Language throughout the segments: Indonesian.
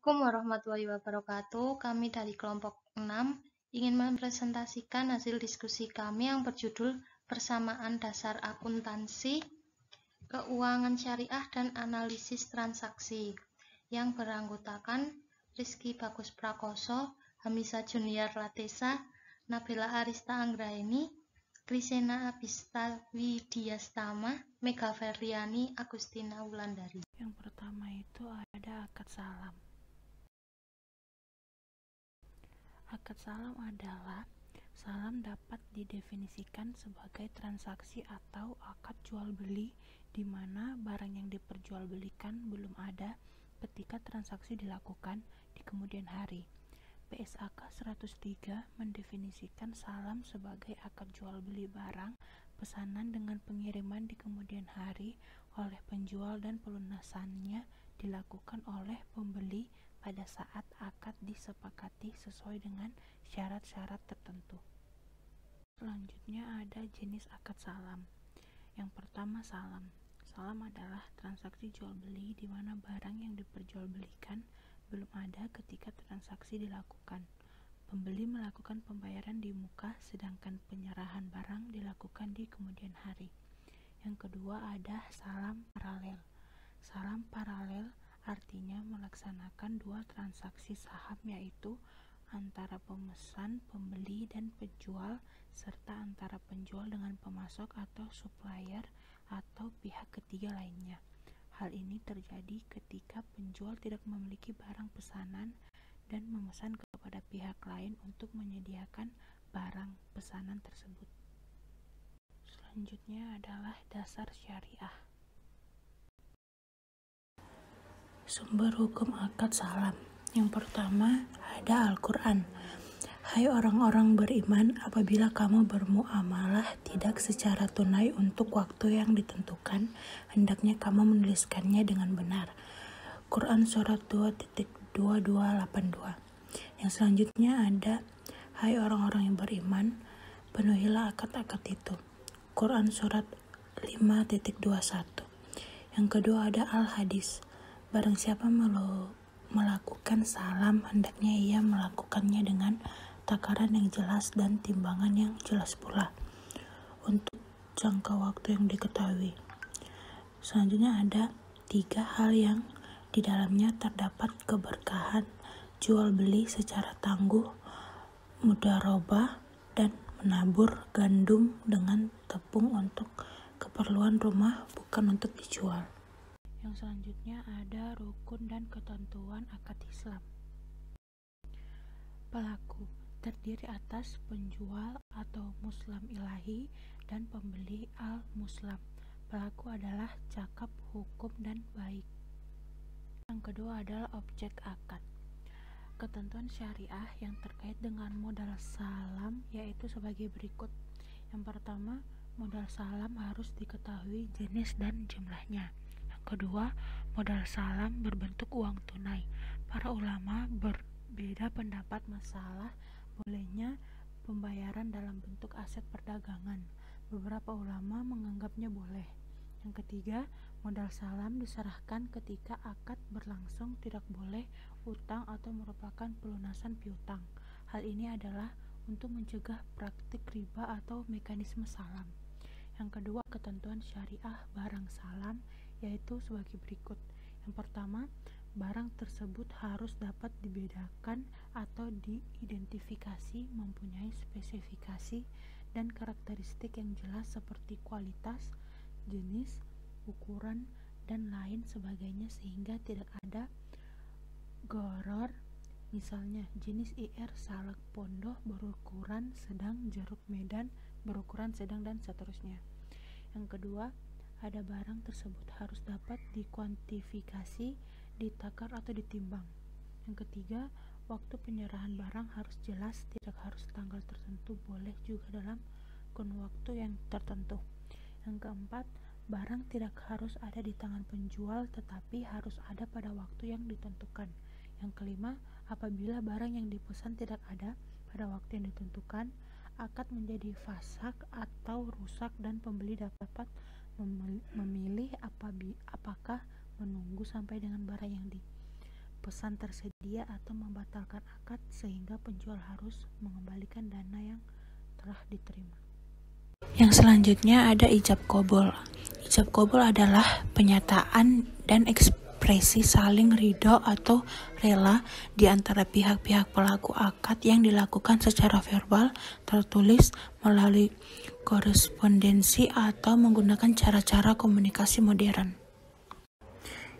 Assalamualaikum warahmatullahi wabarakatuh. Kami dari kelompok 6 ingin mempresentasikan hasil diskusi kami yang berjudul Persamaan Dasar Akuntansi, Keuangan Syariah dan Analisis Transaksi, yang beranggotakan Rizky Bagus Prakoso, Hamisa Junior Latesa, Nabila Arista Anggraeni, Krisena Abista Widiastama, Mega Ferliani, Agustina Wulandari. Yang pertama itu ada akad salam. Akad salam adalah salam dapat didefinisikan sebagai transaksi atau akad jual beli di mana barang yang diperjualbelikan belum ada ketika transaksi dilakukan di kemudian hari. PSAK 103 mendefinisikan salam sebagai akad jual beli barang pesanan dengan pengiriman di kemudian hari oleh penjual dan pelunasannya dilakukan oleh pembeli pada saat akad disepakati sesuai dengan syarat-syarat tertentu. Selanjutnya ada jenis akad salam. Yang pertama salam. Salam adalah transaksi jual beli di mana barang yang diperjualbelikan belum ada ketika transaksi dilakukan. Pembeli melakukan pembayaran di muka sedangkan penyerahan barang dilakukan di kemudian hari. Yang kedua ada salam paralel. Salam paralel artinya melaksanakan dua transaksi saham yaitu antara pemesan, pembeli, dan penjual serta antara penjual dengan pemasok atau supplier atau pihak ketiga lainnya. Hal ini terjadi ketika penjual tidak memiliki barang pesanan dan memesan kepada pihak lain untuk menyediakan barang pesanan tersebut. Selanjutnya adalah dasar syariah. Sumber hukum akad salam. Yang pertama ada Al-Quran. Hai orang-orang beriman, apabila kamu bermuamalah tidak secara tunai untuk waktu yang ditentukan, hendaknya kamu menuliskannya dengan benar. Quran Surat 2.2282. Yang selanjutnya ada hai orang-orang yang beriman, penuhilah akad-akad itu. Quran Surat 5.21. Yang kedua ada Al-Hadis. Barang siapa melakukan salam, hendaknya ia melakukannya dengan takaran yang jelas dan timbangan yang jelas pula untuk jangka waktu yang diketahui. Selanjutnya ada 3 hal yang di dalamnya terdapat keberkahan: jual beli secara tangguh, mudharabah, dan menabur gandum dengan tepung untuk keperluan rumah, bukan untuk dijual. Yang selanjutnya ada rukun dan ketentuan akad Islam. Pelaku terdiri atas penjual atau muslam ilahi dan pembeli al-muslam. Pelaku adalah cakap, hukum, dan baik. Yang kedua adalah objek akad. Ketentuan syariah yang terkait dengan modal salam yaitu sebagai berikut. Yang pertama, modal salam harus diketahui jenis dan jumlahnya. Yang kedua, modal salam berbentuk uang tunai. Para ulama berbeda pendapat masalah bolehnya pembayaran dalam bentuk aset perdagangan. Beberapa ulama menganggapnya boleh. Yang ketiga, modal salam diserahkan ketika akad berlangsung, tidak boleh utang atau merupakan pelunasan piutang. Hal ini adalah untuk mencegah praktik riba atau mekanisme salam. Yang kedua, ketentuan syariah barang salam yaitu sebagai berikut. Yang pertama, barang tersebut harus dapat dibedakan atau diidentifikasi, mempunyai spesifikasi dan karakteristik yang jelas seperti kualitas, jenis, ukuran, dan lain sebagainya sehingga tidak ada gharar. Misalnya jenis IR salak pondoh berukuran sedang, jeruk medan berukuran sedang, dan seterusnya. Yang kedua, ada barang tersebut harus dapat dikuantifikasi, ditakar atau ditimbang. Yang ketiga, waktu penyerahan barang harus jelas, tidak harus tanggal tertentu, boleh juga dalam kurun waktu yang tertentu. Yang keempat, barang tidak harus ada di tangan penjual tetapi harus ada pada waktu yang ditentukan. Yang kelima, apabila barang yang dipesan tidak ada pada waktu yang ditentukan, akad menjadi fasak atau rusak dan pembeli dapat memilih apakah menunggu sampai dengan barang yang pesan tersedia atau membatalkan akad sehingga penjual harus mengembalikan dana yang telah diterima. Yang selanjutnya ada ijab qabul. Ijab qabul adalah penyataan dan ekspresi saling ridho atau rela di antara pihak-pihak pelaku akad yang dilakukan secara verbal, tertulis, melalui korespondensi atau menggunakan cara-cara komunikasi modern.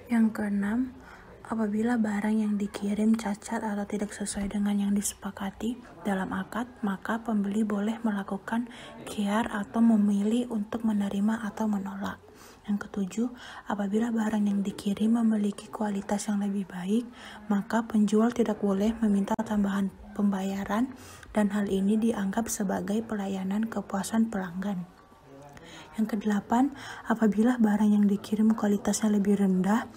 Yang keenam, apabila barang yang dikirim cacat atau tidak sesuai dengan yang disepakati dalam akad, maka pembeli boleh melakukan khiyar atau memilih untuk menerima atau menolak. Yang ketujuh, apabila barang yang dikirim memiliki kualitas yang lebih baik, maka penjual tidak boleh meminta tambahan pembayaran dan hal ini dianggap sebagai pelayanan kepuasan pelanggan. Yang kedelapan, apabila barang yang dikirim kualitasnya lebih rendah,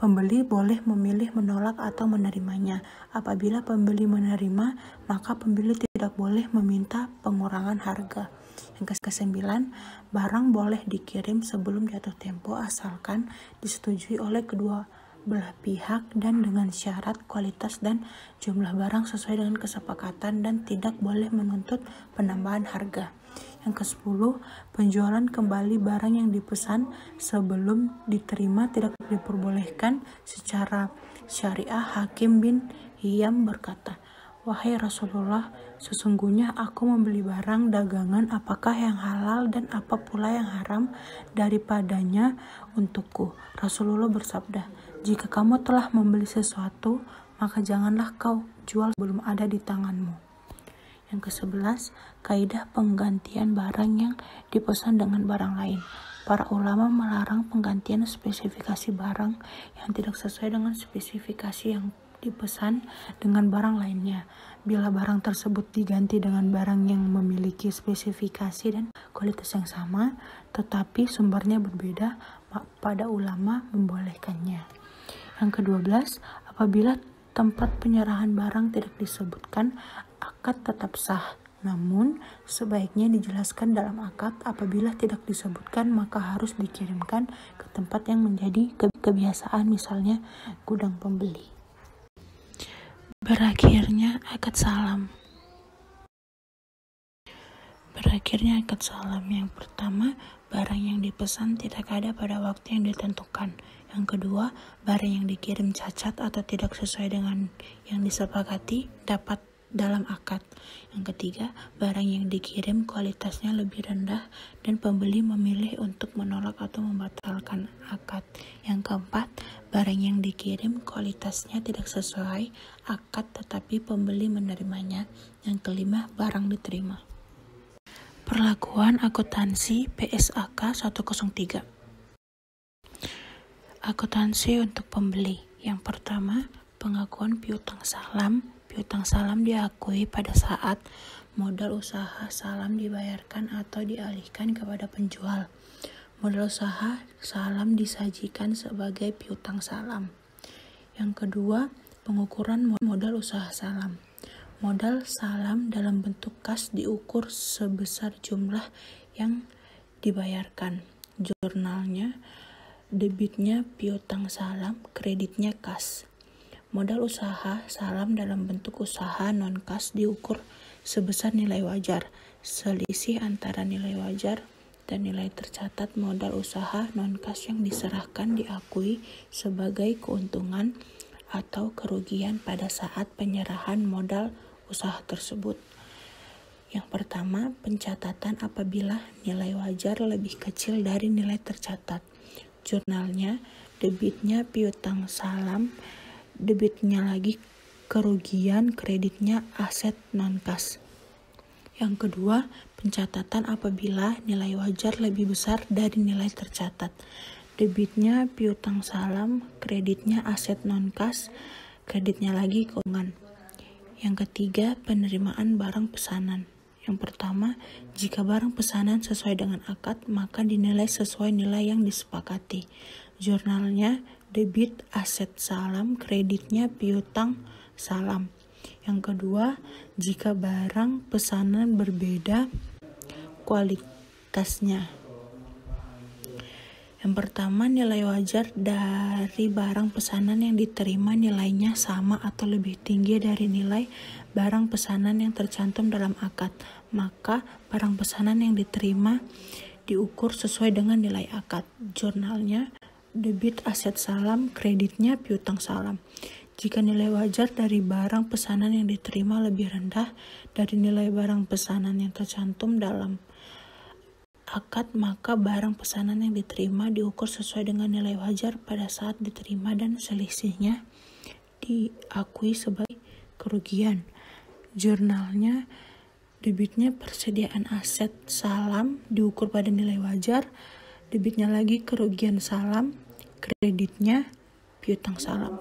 pembeli boleh memilih menolak atau menerimanya. Apabila pembeli menerima, maka pembeli tidak boleh meminta pengurangan harga. Yang kesembilan, barang boleh dikirim sebelum jatuh tempo asalkan disetujui oleh kedua belah pihak dan dengan syarat kualitas dan jumlah barang sesuai dengan kesepakatan dan tidak boleh menuntut penambahan harga. Yang ke-10, penjualan kembali barang yang dipesan sebelum diterima tidak diperbolehkan secara syariah. Hakim bin Hiyam berkata, "Wahai Rasulullah, sesungguhnya aku membeli barang dagangan apakah yang halal dan apa pula yang haram daripadanya untukku." Rasulullah bersabda, "Jika kamu telah membeli sesuatu, maka janganlah kau jual sebelum ada di tanganmu." Yang ke-11, kaidah penggantian barang yang dipesan dengan barang lain. Para ulama melarang penggantian spesifikasi barang yang tidak sesuai dengan spesifikasi yang dipesan dengan barang lainnya. Bila barang tersebut diganti dengan barang yang memiliki spesifikasi dan kualitas yang sama, tetapi sumbernya berbeda, pada ulama membolehkannya. Yang ke-12, apabila tempat penyerahan barang tidak disebutkan, akad tetap sah. Namun, sebaiknya dijelaskan dalam akad. Apabila tidak disebutkan, maka harus dikirimkan ke tempat yang menjadi kebiasaan, misalnya gudang pembeli. Berakhirnya akad salam. Yang pertama, barang yang dipesan tidak ada pada waktu yang ditentukan. Yang kedua, barang yang dikirim cacat atau tidak sesuai dengan yang disepakati dapat dalam akad. Yang ketiga, barang yang dikirim kualitasnya lebih rendah dan pembeli memilih untuk menolak atau membatalkan akad. Yang keempat, barang yang dikirim kualitasnya tidak sesuai akad tetapi pembeli menerimanya. Yang kelima, barang diterima. Perlakuan akuntansi PSAK 103. Akuntansi untuk pembeli. Yang pertama, pengakuan piutang salam. Piutang salam diakui pada saat modal usaha salam dibayarkan atau dialihkan kepada penjual. Modal usaha salam disajikan sebagai piutang salam. Yang kedua, pengukuran modal usaha salam. Modal salam dalam bentuk kas diukur sebesar jumlah yang dibayarkan. Jurnalnya, debitnya piutang salam, kreditnya kas. Modal usaha salam dalam bentuk usaha non-kas diukur sebesar nilai wajar. Selisih antara nilai wajar dan nilai tercatat modal usaha non-kas yang diserahkan diakui sebagai keuntungan atau kerugian pada saat penyerahan modal usaha tersebut. Yang pertama, pencatatan apabila nilai wajar lebih kecil dari nilai tercatat. Jurnalnya, debitnya piutang salam, debitnya lagi kerugian, kreditnya aset non-kas. Yang kedua, pencatatan apabila nilai wajar lebih besar dari nilai tercatat. Debitnya piutang salam, kreditnya aset non-kas, kreditnya lagi keuangan. Yang ketiga, penerimaan barang pesanan. Yang pertama, jika barang pesanan sesuai dengan akad, maka dinilai sesuai nilai yang disepakati. Jurnalnya, debit aset salam, kreditnya piutang salam. Yang kedua, jika barang pesanan berbeda kualitasnya. Yang pertama, nilai wajar dari barang pesanan yang diterima nilainya sama atau lebih tinggi dari nilai barang pesanan yang tercantum dalam akad. Maka barang pesanan yang diterima diukur sesuai dengan nilai akad. Jurnalnya, debit aset salam, kreditnya piutang salam. Jika nilai wajar dari barang pesanan yang diterima lebih rendah dari nilai barang pesanan yang tercantum dalam akad, maka barang pesanan yang diterima diukur sesuai dengan nilai wajar pada saat diterima dan selisihnya diakui sebagai kerugian. Jurnalnya, debitnya persediaan aset salam diukur pada nilai wajar, debitnya lagi kerugian salam, kreditnya piutang salam.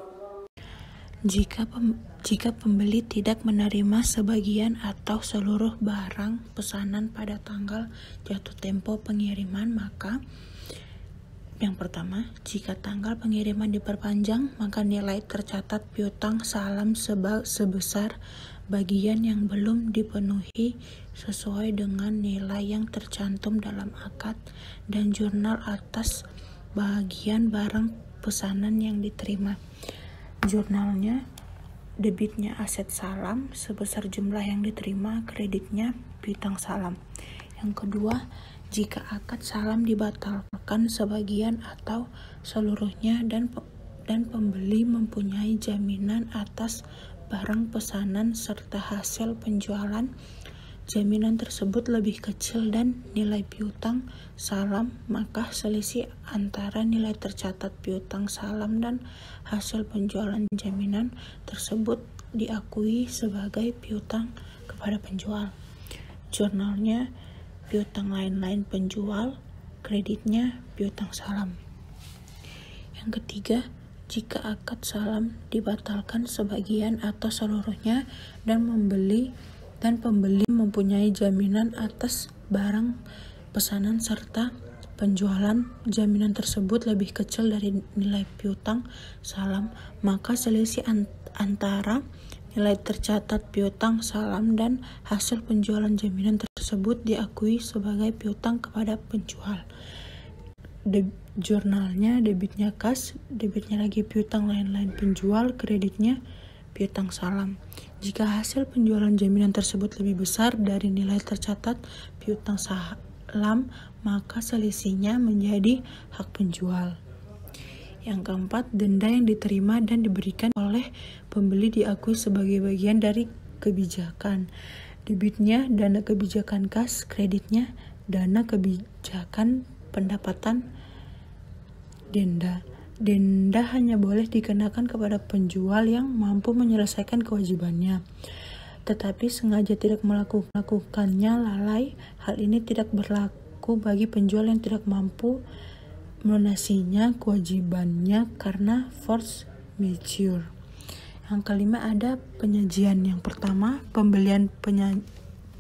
Jika pembeli tidak menerima sebagian atau seluruh barang pesanan pada tanggal jatuh tempo pengiriman, maka yang pertama, jika tanggal pengiriman diperpanjang, maka nilai tercatat piutang salam sebesar bagian yang belum dipenuhi sesuai dengan nilai yang tercantum dalam akad dan jurnal atas bagian barang pesanan yang diterima. Jurnalnya, debitnya aset salam sebesar jumlah yang diterima, kreditnya piutang salam. Yang kedua, jika akad salam dibatalkan sebagian atau seluruhnya dan pembeli mempunyai jaminan atas barang pesanan serta hasil penjualan, jaminan tersebut lebih kecil dan nilai piutang salam, maka selisih antara nilai tercatat piutang salam dan hasil penjualan jaminan tersebut diakui sebagai piutang kepada penjual. Jurnalnya, piutang lain-lain penjual, kreditnya piutang salam. Yang ketiga, jika akad salam dibatalkan sebagian atau seluruhnya dan pembeli mempunyai jaminan atas barang pesanan serta penjualan, jaminan tersebut lebih kecil dari nilai piutang salam, maka selisih antara nilai tercatat piutang salam dan hasil penjualan jaminan tersebut diakui sebagai piutang kepada penjual. Jurnalnya, debitnya kas, debitnya lagi piutang lain-lain penjual, kreditnya piutang salam. Jika hasil penjualan jaminan tersebut lebih besar dari nilai tercatat piutang salam, maka selisihnya menjadi hak penjual. Yang keempat, denda yang diterima dan diberikan oleh pembeli diakui sebagai bagian dari kebijakan. Debitnya dana kebijakan kas, kreditnya dana kebijakan pendapatan denda. Denda hanya boleh dikenakan kepada penjual yang mampu menyelesaikan kewajibannya, tetapi sengaja tidak melakukannya lalai. Hal ini tidak berlaku bagi penjual yang tidak mampu melunasinya kewajibannya karena force majeure. Yang kelima, ada penyajian. Yang pertama, pembelian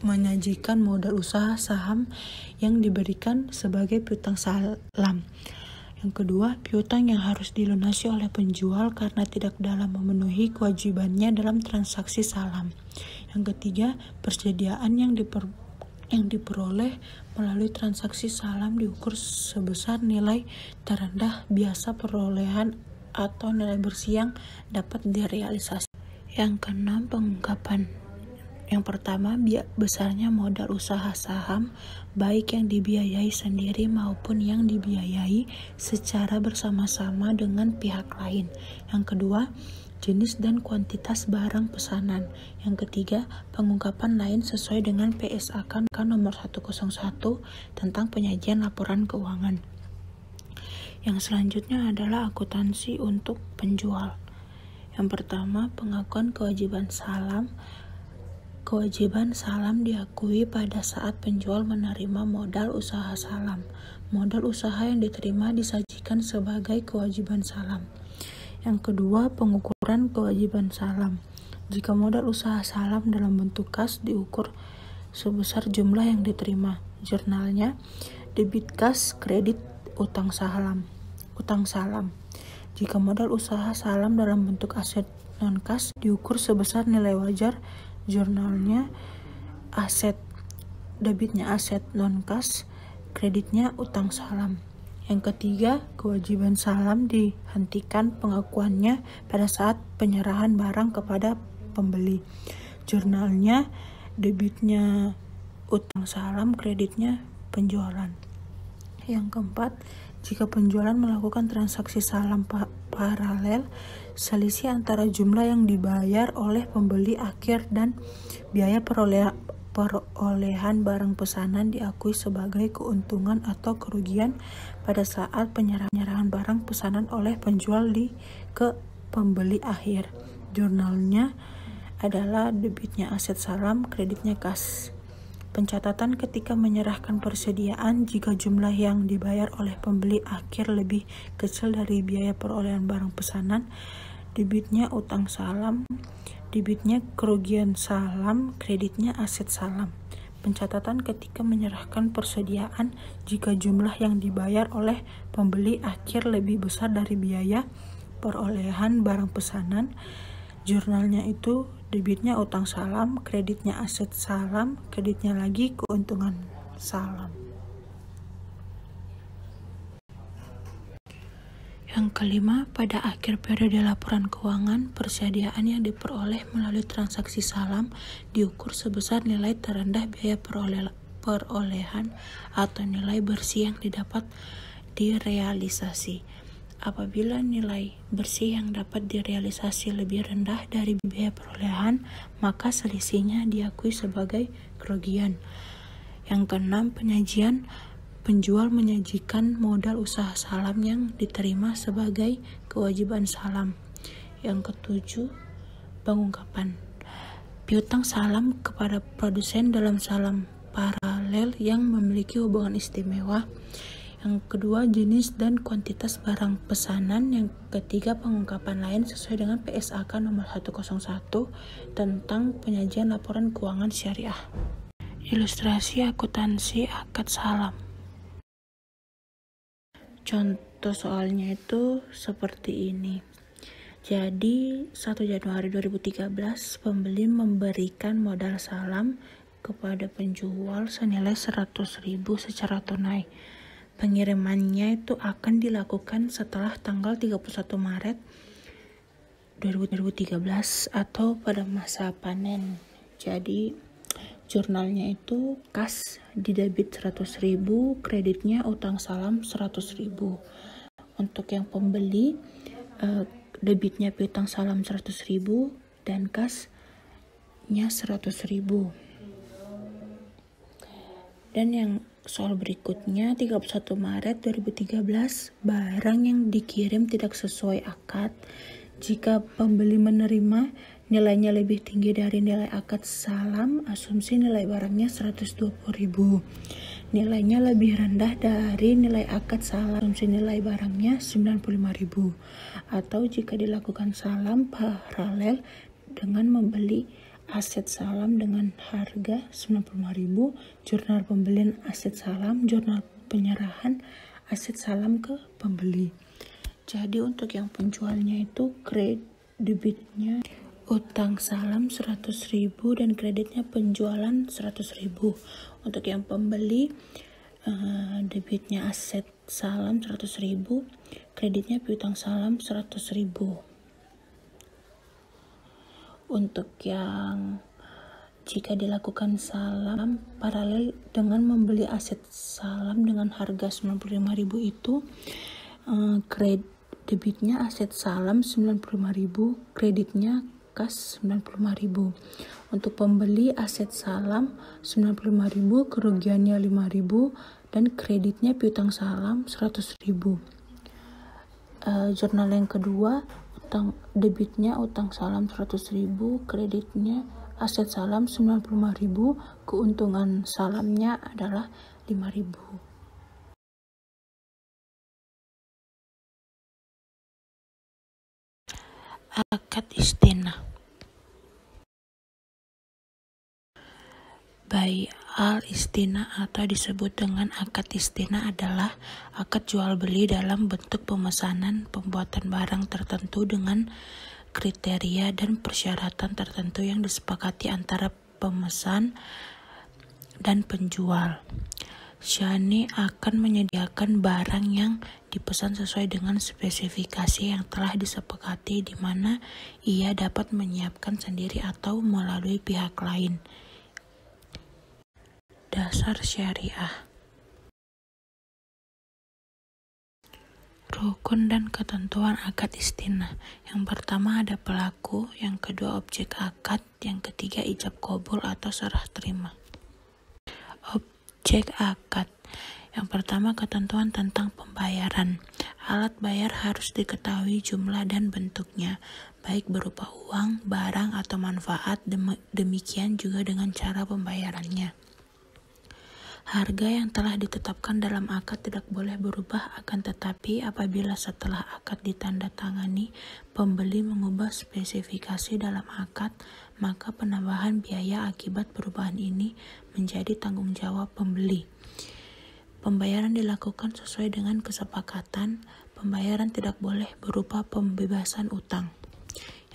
menyajikan modal usaha saham yang diberikan sebagai piutang salam. Yang kedua, piutang yang harus dilunasi oleh penjual karena tidak dalam memenuhi kewajibannya dalam transaksi salam. Yang ketiga, persediaan yang diperoleh melalui transaksi salam diukur sebesar nilai terendah biasa perolehan atau nilai bersih yang dapat direalisasi. Yang keenam, pengungkapan. Yang pertama, besarnya modal usaha saham, baik yang dibiayai sendiri maupun yang dibiayai secara bersama-sama dengan pihak lain. Yang kedua, jenis dan kuantitas barang pesanan. Yang ketiga, pengungkapan lain sesuai dengan PSAK nomor 101 tentang penyajian laporan keuangan. Yang selanjutnya adalah akuntansi untuk penjual. Yang pertama, pengakuan kewajiban salam. Kewajiban salam diakui pada saat penjual menerima modal usaha salam. Modal usaha yang diterima disajikan sebagai kewajiban salam. Yang kedua, pengukuran kewajiban salam. Jika modal usaha salam dalam bentuk kas diukur sebesar jumlah yang diterima. Jurnalnya, debit kas, kredit utang salam. Jika modal usaha salam dalam bentuk aset non kas diukur sebesar nilai wajar. Jurnalnya, debitnya aset non kas, kreditnya utang salam. Yang ketiga, kewajiban salam dihentikan pengakuannya pada saat penyerahan barang kepada pembeli. Jurnalnya, debitnya utang salam, kreditnya penjualan. Yang keempat, jika penjualan melakukan transaksi salam paralel, selisih antara jumlah yang dibayar oleh pembeli akhir dan biaya perolehan barang pesanan diakui sebagai keuntungan atau kerugian pada saat penyerahan barang pesanan oleh penjual ke pembeli akhir. Jurnalnya adalah debitnya aset salam, kreditnya kas. Pencatatan ketika menyerahkan persediaan jika jumlah yang dibayar oleh pembeli akhir lebih kecil dari biaya perolehan barang pesanan, debitnya utang salam, debitnya kerugian salam, kreditnya aset salam. Pencatatan ketika menyerahkan persediaan jika jumlah yang dibayar oleh pembeli akhir lebih besar dari biaya perolehan barang pesanan. Jurnalnya itu debitnya utang salam, kreditnya aset salam, kreditnya lagi keuntungan salam. Yang kelima, pada akhir periode laporan keuangan, persediaan yang diperoleh melalui transaksi salam diukur sebesar nilai terendah biaya perolehan atau nilai bersih yang didapat direalisasi. Apabila nilai bersih yang dapat direalisasi lebih rendah dari biaya perolehan, maka selisihnya diakui sebagai kerugian. Yang keenam, penyajian. Penjual menyajikan modal usaha salam yang diterima sebagai kewajiban salam. Yang ketujuh, pengungkapan. Piutang salam kepada produsen dalam salam paralel yang memiliki hubungan istimewa. Yang kedua, jenis dan kuantitas barang pesanan. Yang ketiga, pengungkapan lain sesuai dengan PSAK nomor 101 tentang penyajian laporan keuangan syariah. Ilustrasi akuntansi akad salam. Contoh soalnya itu seperti ini. Jadi 1 Januari 2013 pembeli memberikan modal salam kepada penjual senilai 100.000 secara tunai. Pengirimannya itu akan dilakukan setelah tanggal 31 Maret 2013 atau pada masa panen. Jadi jurnalnya itu kas didebit 100.000, kreditnya utang salam 100.000. Untuk yang pembeli debitnya piutang salam 100.000 dan kasnya 100.000. Dan yang soal berikutnya, 31 Maret 2013, barang yang dikirim tidak sesuai akad. Jika pembeli menerima nilainya lebih tinggi dari nilai akad salam, asumsi nilai barangnya 120.000. Nilainya lebih rendah dari nilai akad salam, asumsi nilai barangnya 95.000. Atau jika dilakukan salam paralel dengan membeli aset salam dengan harga 95.000, jurnal pembelian aset salam, jurnal penyerahan aset salam ke pembeli. Jadi untuk yang penjualnya itu debitnya utang salam 100.000 dan kreditnya penjualan 100.000. Untuk yang pembeli debitnya aset salam 100.000, kreditnya piutang salam 100.000. Untuk yang jika dilakukan salam paralel dengan membeli aset salam dengan harga 95.000 itu debitnya aset salam 95.000, kreditnya kas 95.000. Untuk pembeli aset salam 95.000, kerugiannya 5.000 dan kreditnya piutang salam 100.000. Jurnal yang kedua, debitnya utang salam 100.000, kreditnya aset salam 95.000, keuntungan salamnya adalah 5.000. Akad istinah. Bai al-istinah atau disebut dengan akad istinah adalah akad jual beli dalam bentuk pemesanan pembuatan barang tertentu dengan kriteria dan persyaratan tertentu yang disepakati antara pemesan dan penjual. Shani akan menyediakan barang yang dipesan sesuai dengan spesifikasi yang telah disepakati, di mana ia dapat menyiapkan sendiri atau melalui pihak lain. Dasar syariah. Rukun dan ketentuan akad istinah. Yang pertama ada pelaku, yang kedua objek akad, yang ketiga ijab qabul atau serah terima. Objek akad. Yang pertama ketentuan tentang pembayaran. Alat bayar harus diketahui jumlah dan bentuknya, baik berupa uang, barang, atau manfaat, demikian juga dengan cara pembayarannya. Harga yang telah ditetapkan dalam akad tidak boleh berubah, akan tetapi apabila setelah akad ditandatangani pembeli mengubah spesifikasi dalam akad, maka penambahan biaya akibat perubahan ini menjadi tanggung jawab pembeli. Pembayaran dilakukan sesuai dengan kesepakatan. Pembayaran tidak boleh berupa pembebasan utang.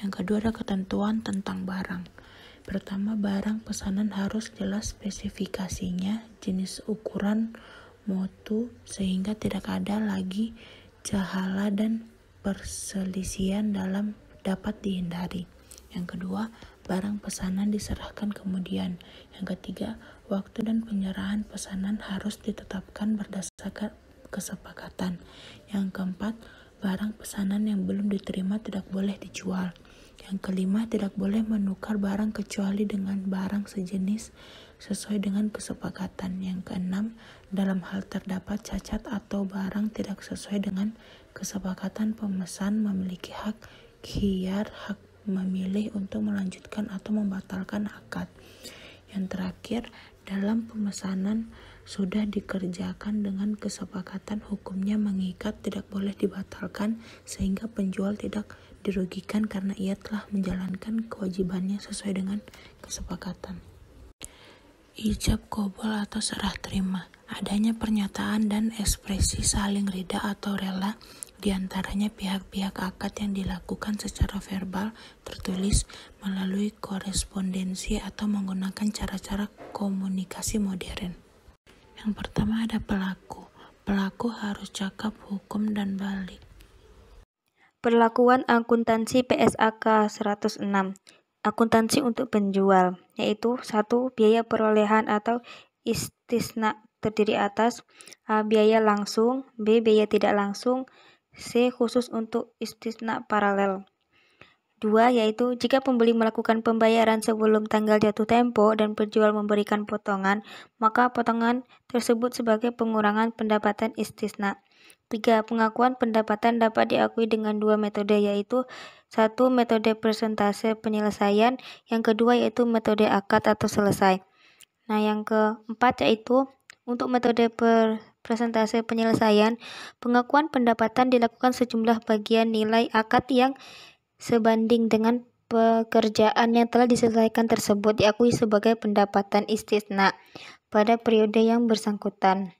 Yang kedua ada ketentuan tentang barang. Pertama, barang pesanan harus jelas spesifikasinya, jenis, ukuran, mutu, sehingga tidak ada lagi jahala dan perselisihan dapat dihindari. Yang kedua, barang pesanan diserahkan kemudian. Yang ketiga, waktu dan penyerahan pesanan harus ditetapkan berdasarkan kesepakatan. Yang keempat, barang pesanan yang belum diterima tidak boleh dijual. Yang kelima, tidak boleh menukar barang kecuali dengan barang sejenis sesuai dengan kesepakatan. Yang keenam, dalam hal terdapat cacat atau barang tidak sesuai dengan kesepakatan, pemesan memiliki hak khiyar, hak memilih untuk melanjutkan atau membatalkan akad. Yang terakhir, dalam pemesanan sudah dikerjakan dengan kesepakatan, hukumnya mengikat, tidak boleh dibatalkan, sehingga penjual tidak dirugikan karena ia telah menjalankan kewajibannya sesuai dengan kesepakatan. Ijab qabul atau serah terima. Adanya pernyataan dan ekspresi saling ridha atau rela di antaranya pihak-pihak akad yang dilakukan secara verbal, tertulis, melalui korespondensi atau menggunakan cara-cara komunikasi modern. Yang pertama ada pelaku. Pelaku harus cakap hukum dan balik. Perlakuan akuntansi PSAK 106. Akuntansi untuk penjual, yaitu 1. Biaya perolehan atau istisna terdiri atas A. Biaya langsung, B. Biaya tidak langsung, C. Khusus untuk istisna paralel. 2. Yaitu jika pembeli melakukan pembayaran sebelum tanggal jatuh tempo dan penjual memberikan potongan, maka potongan tersebut sebagai pengurangan pendapatan istisna. 3. Pengakuan pendapatan dapat diakui dengan 2 metode, yaitu 1. Metode persentase penyelesaian, yang kedua yaitu metode akad atau selesai. Nah, yang keempat yaitu untuk metode persentase penyelesaian, pengakuan pendapatan dilakukan sejumlah bagian nilai akad yang sebanding dengan pekerjaan yang telah diselesaikan tersebut diakui sebagai pendapatan istisna pada periode yang bersangkutan.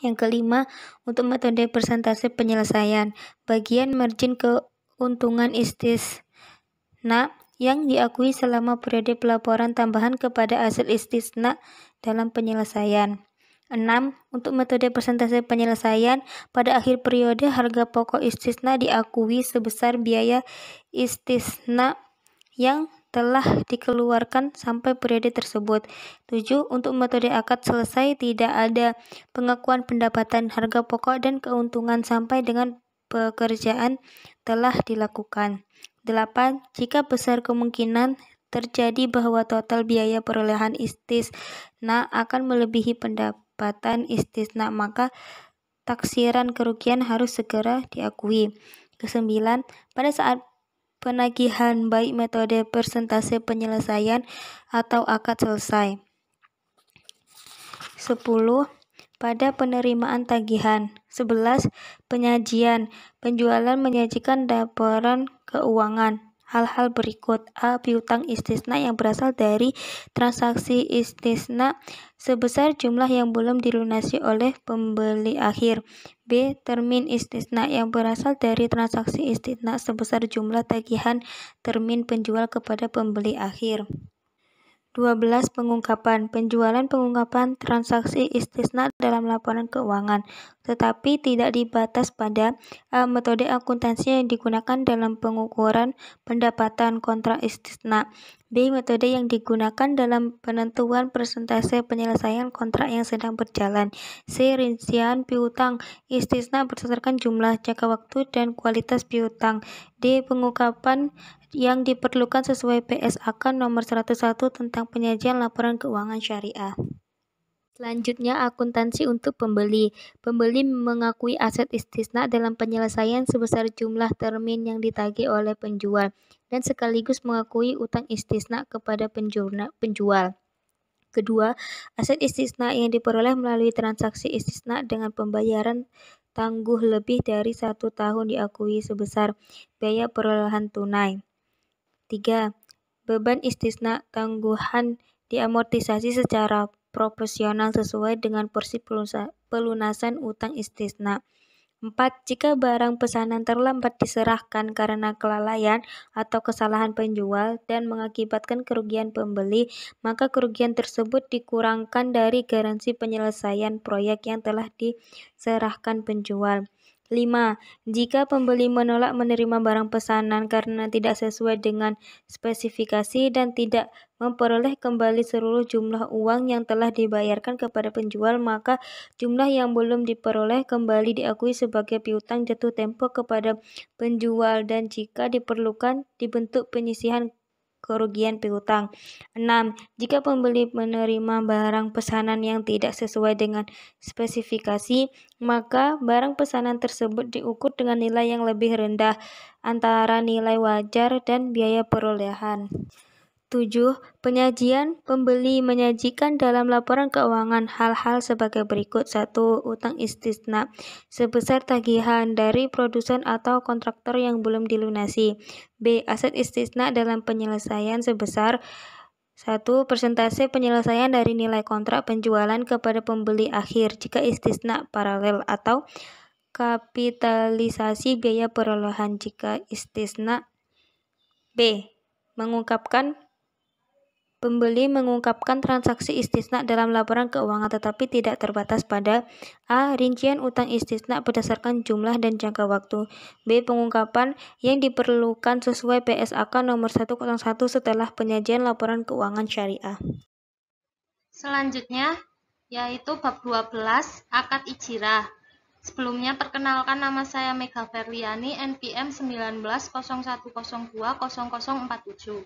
Yang kelima, untuk metode persentase penyelesaian, bagian margin keuntungan istisna yang diakui selama periode pelaporan tambahan kepada hasil istisna dalam penyelesaian. 6. Untuk metode persentase penyelesaian, pada akhir periode harga pokok istisna diakui sebesar biaya istisna yang telah dikeluarkan sampai periode tersebut. 7. Untuk metode akad selesai, tidak ada pengakuan pendapatan, harga pokok, dan keuntungan sampai dengan pekerjaan telah dilakukan. 8. Jika besar kemungkinan terjadi bahwa total biaya perolehan istisna akan melebihi pendapatan istisna, maka taksiran kerugian harus segera diakui. 9. Pada saat penagihan baik metode persentase penyelesaian atau akad selesai. 10. Pada penerimaan tagihan. 11. Penyajian. Penjualan menyajikan laporan keuangan. Hal-hal berikut: A. Piutang istisna yang berasal dari transaksi istisna sebesar jumlah yang belum dilunasi oleh pembeli akhir. B. Termin istisna yang berasal dari transaksi istisna sebesar jumlah tagihan termin penjual kepada pembeli akhir. 12. Pengungkapan. Penjualan pengungkapan transaksi istisna dalam laporan keuangan, tetapi tidak dibatas pada A. Metode akuntansi yang digunakan dalam pengukuran pendapatan kontrak istisna. B. Metode yang digunakan dalam penentuan persentase penyelesaian kontrak yang sedang berjalan. C. Rincian piutang istisna berdasarkan jumlah, jangka waktu, dan kualitas piutang. D. Pengungkapan yang diperlukan sesuai PSAK nomor 101 tentang penyajian laporan keuangan syariah. Selanjutnya, akuntansi untuk pembeli. Pembeli mengakui aset istisna dalam penyelesaian sebesar jumlah termin yang ditagih oleh penjual dan sekaligus mengakui utang istisna kepada penjual. Kedua, aset istisna yang diperoleh melalui transaksi istisna dengan pembayaran tangguh lebih dari 1 tahun diakui sebesar biaya perolehan tunai. 3. Beban istisna tangguhan diamortisasi secara proporsional sesuai dengan porsi pelunasan utang istisna. 4. Jika barang pesanan terlambat diserahkan karena kelalaian atau kesalahan penjual dan mengakibatkan kerugian pembeli, maka kerugian tersebut dikurangkan dari garansi penyelesaian proyek yang telah diserahkan penjual. 5. Jika pembeli menolak menerima barang pesanan karena tidak sesuai dengan spesifikasi dan tidak memperoleh kembali seluruh jumlah uang yang telah dibayarkan kepada penjual, maka jumlah yang belum diperoleh kembali diakui sebagai piutang jatuh tempo kepada penjual dan jika diperlukan dibentuk penyisihan kerugian piutang. 6. Jika pembeli menerima barang pesanan yang tidak sesuai dengan spesifikasi, maka barang pesanan tersebut diukur dengan nilai yang lebih rendah antara nilai wajar dan biaya perolehan. 7. Penyajian. Pembeli menyajikan dalam laporan keuangan hal-hal sebagai berikut. 1. Utang istisna sebesar tagihan dari produsen atau kontraktor yang belum dilunasi. B. Aset istisna dalam penyelesaian sebesar 1. Persentase penyelesaian dari nilai kontrak penjualan kepada pembeli akhir jika istisna paralel atau kapitalisasi biaya perolehan jika istisna. B. Pembeli mengungkapkan transaksi istisna dalam laporan keuangan tetapi tidak terbatas pada A. Rincian utang istisna berdasarkan jumlah dan jangka waktu. B. Pengungkapan yang diperlukan sesuai PSAK nomor 101 setelah penyajian laporan keuangan syariah. Selanjutnya, yaitu bab 12, akad ijirah. Sebelumnya perkenalkan, nama saya Mega Verliani, NPM 1901020047.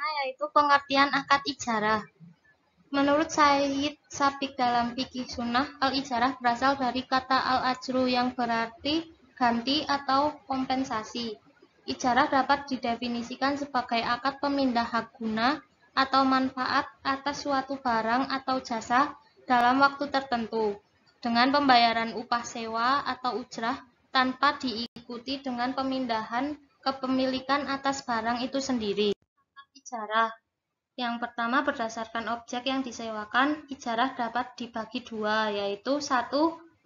Yaitu pengertian akad ijarah. Menurut Sayyid Sabiq dalam Fikih Sunnah, al-ijarah berasal dari kata al-ajru yang berarti ganti atau kompensasi. Ijarah dapat didefinisikan sebagai akad pemindah hak guna atau manfaat atas suatu barang atau jasa dalam waktu tertentu, dengan pembayaran upah sewa atau ujrah tanpa diikuti dengan pemindahan kepemilikan atas barang itu sendiri. Ijarah. Yang pertama, berdasarkan objek yang disewakan, ijarah dapat dibagi dua, yaitu 1.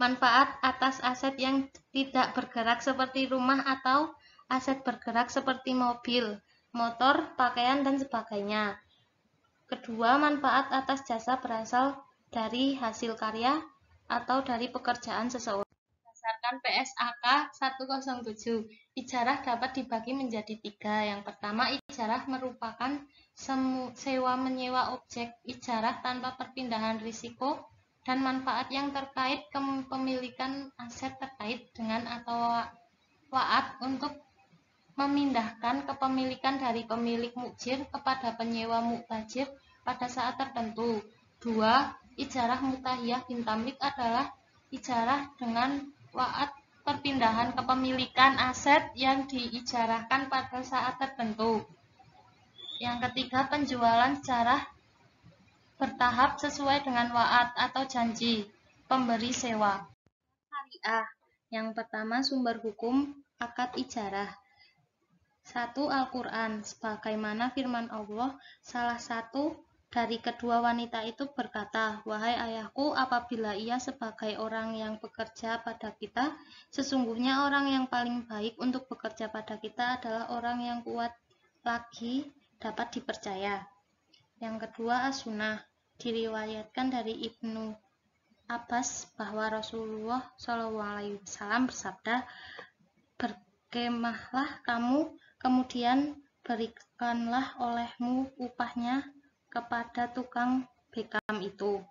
Manfaat atas aset yang tidak bergerak seperti rumah atau aset bergerak seperti mobil, motor, pakaian, dan sebagainya. Kedua, manfaat atas jasa berasal dari hasil karya atau dari pekerjaan seseorang. Berdasarkan PSAK 107, ijarah dapat dibagi menjadi 3. Yang pertama, ijarah merupakan sewa menyewa objek ijarah tanpa perpindahan risiko dan manfaat yang terkait kepemilikan aset terkait dengan atau wa'ad untuk memindahkan kepemilikan dari pemilik mukjir kepada penyewa muktajir pada saat tertentu. 2. Ijarah mutahiyah bin tamlik adalah ijarah dengan wa'ad perpindahan kepemilikan aset yang diijarahkan pada saat tertentu. Yang ketiga, penjualan secara bertahap sesuai dengan wa'ad atau janji pemberi sewa. Syariah. Yang pertama, sumber hukum akad ijarah. 1. Al-Quran. Sebagaimana firman Allah, salah satu dari kedua wanita itu berkata, "Wahai ayahku, apabila ia sebagai orang yang bekerja pada kita, sesungguhnya orang yang paling baik untuk bekerja pada kita adalah orang yang kuat lagi dapat dipercaya." Yang kedua as-sunnah. Diriwayatkan dari Ibnu Abbas bahwa Rasulullah SAW bersabda, berkemahlah kamu, kemudian berikanlah olehmu upahnya kepada tukang bekam itu.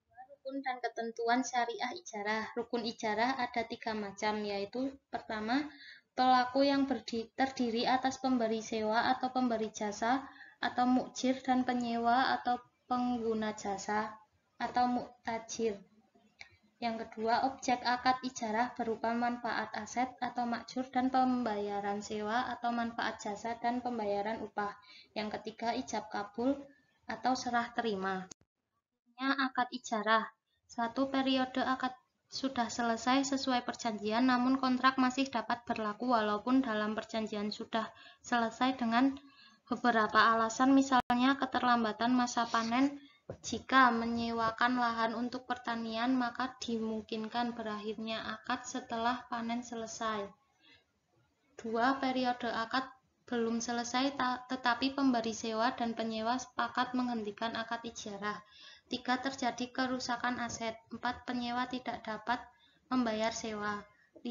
Rukun dan ketentuan syariah ijarah. Rukun ijarah ada 3 macam, yaitu pertama, pelaku yang terdiri atas pemberi sewa atau pemberi jasa, atau mukjir, dan penyewa atau pengguna jasa, atau muktajir. Yang kedua, objek akad ijarah berupa manfaat aset atau makjur dan pembayaran sewa atau manfaat jasa dan pembayaran upah. Yang ketiga, ijab kabul atau serah terima. Akad ijarah. Suatu periode akad sudah selesai sesuai perjanjian, namun kontrak masih dapat berlaku walaupun dalam perjanjian sudah selesai dengan beberapa alasan, misalnya keterlambatan masa panen. Jika menyewakan lahan untuk pertanian, maka dimungkinkan berakhirnya akad setelah panen selesai. 2. Periode akad belum selesai tetapi pemberi sewa dan penyewa sepakat menghentikan akad ijarah. 3. Terjadi kerusakan aset. 4. Penyewa tidak dapat membayar sewa. 5.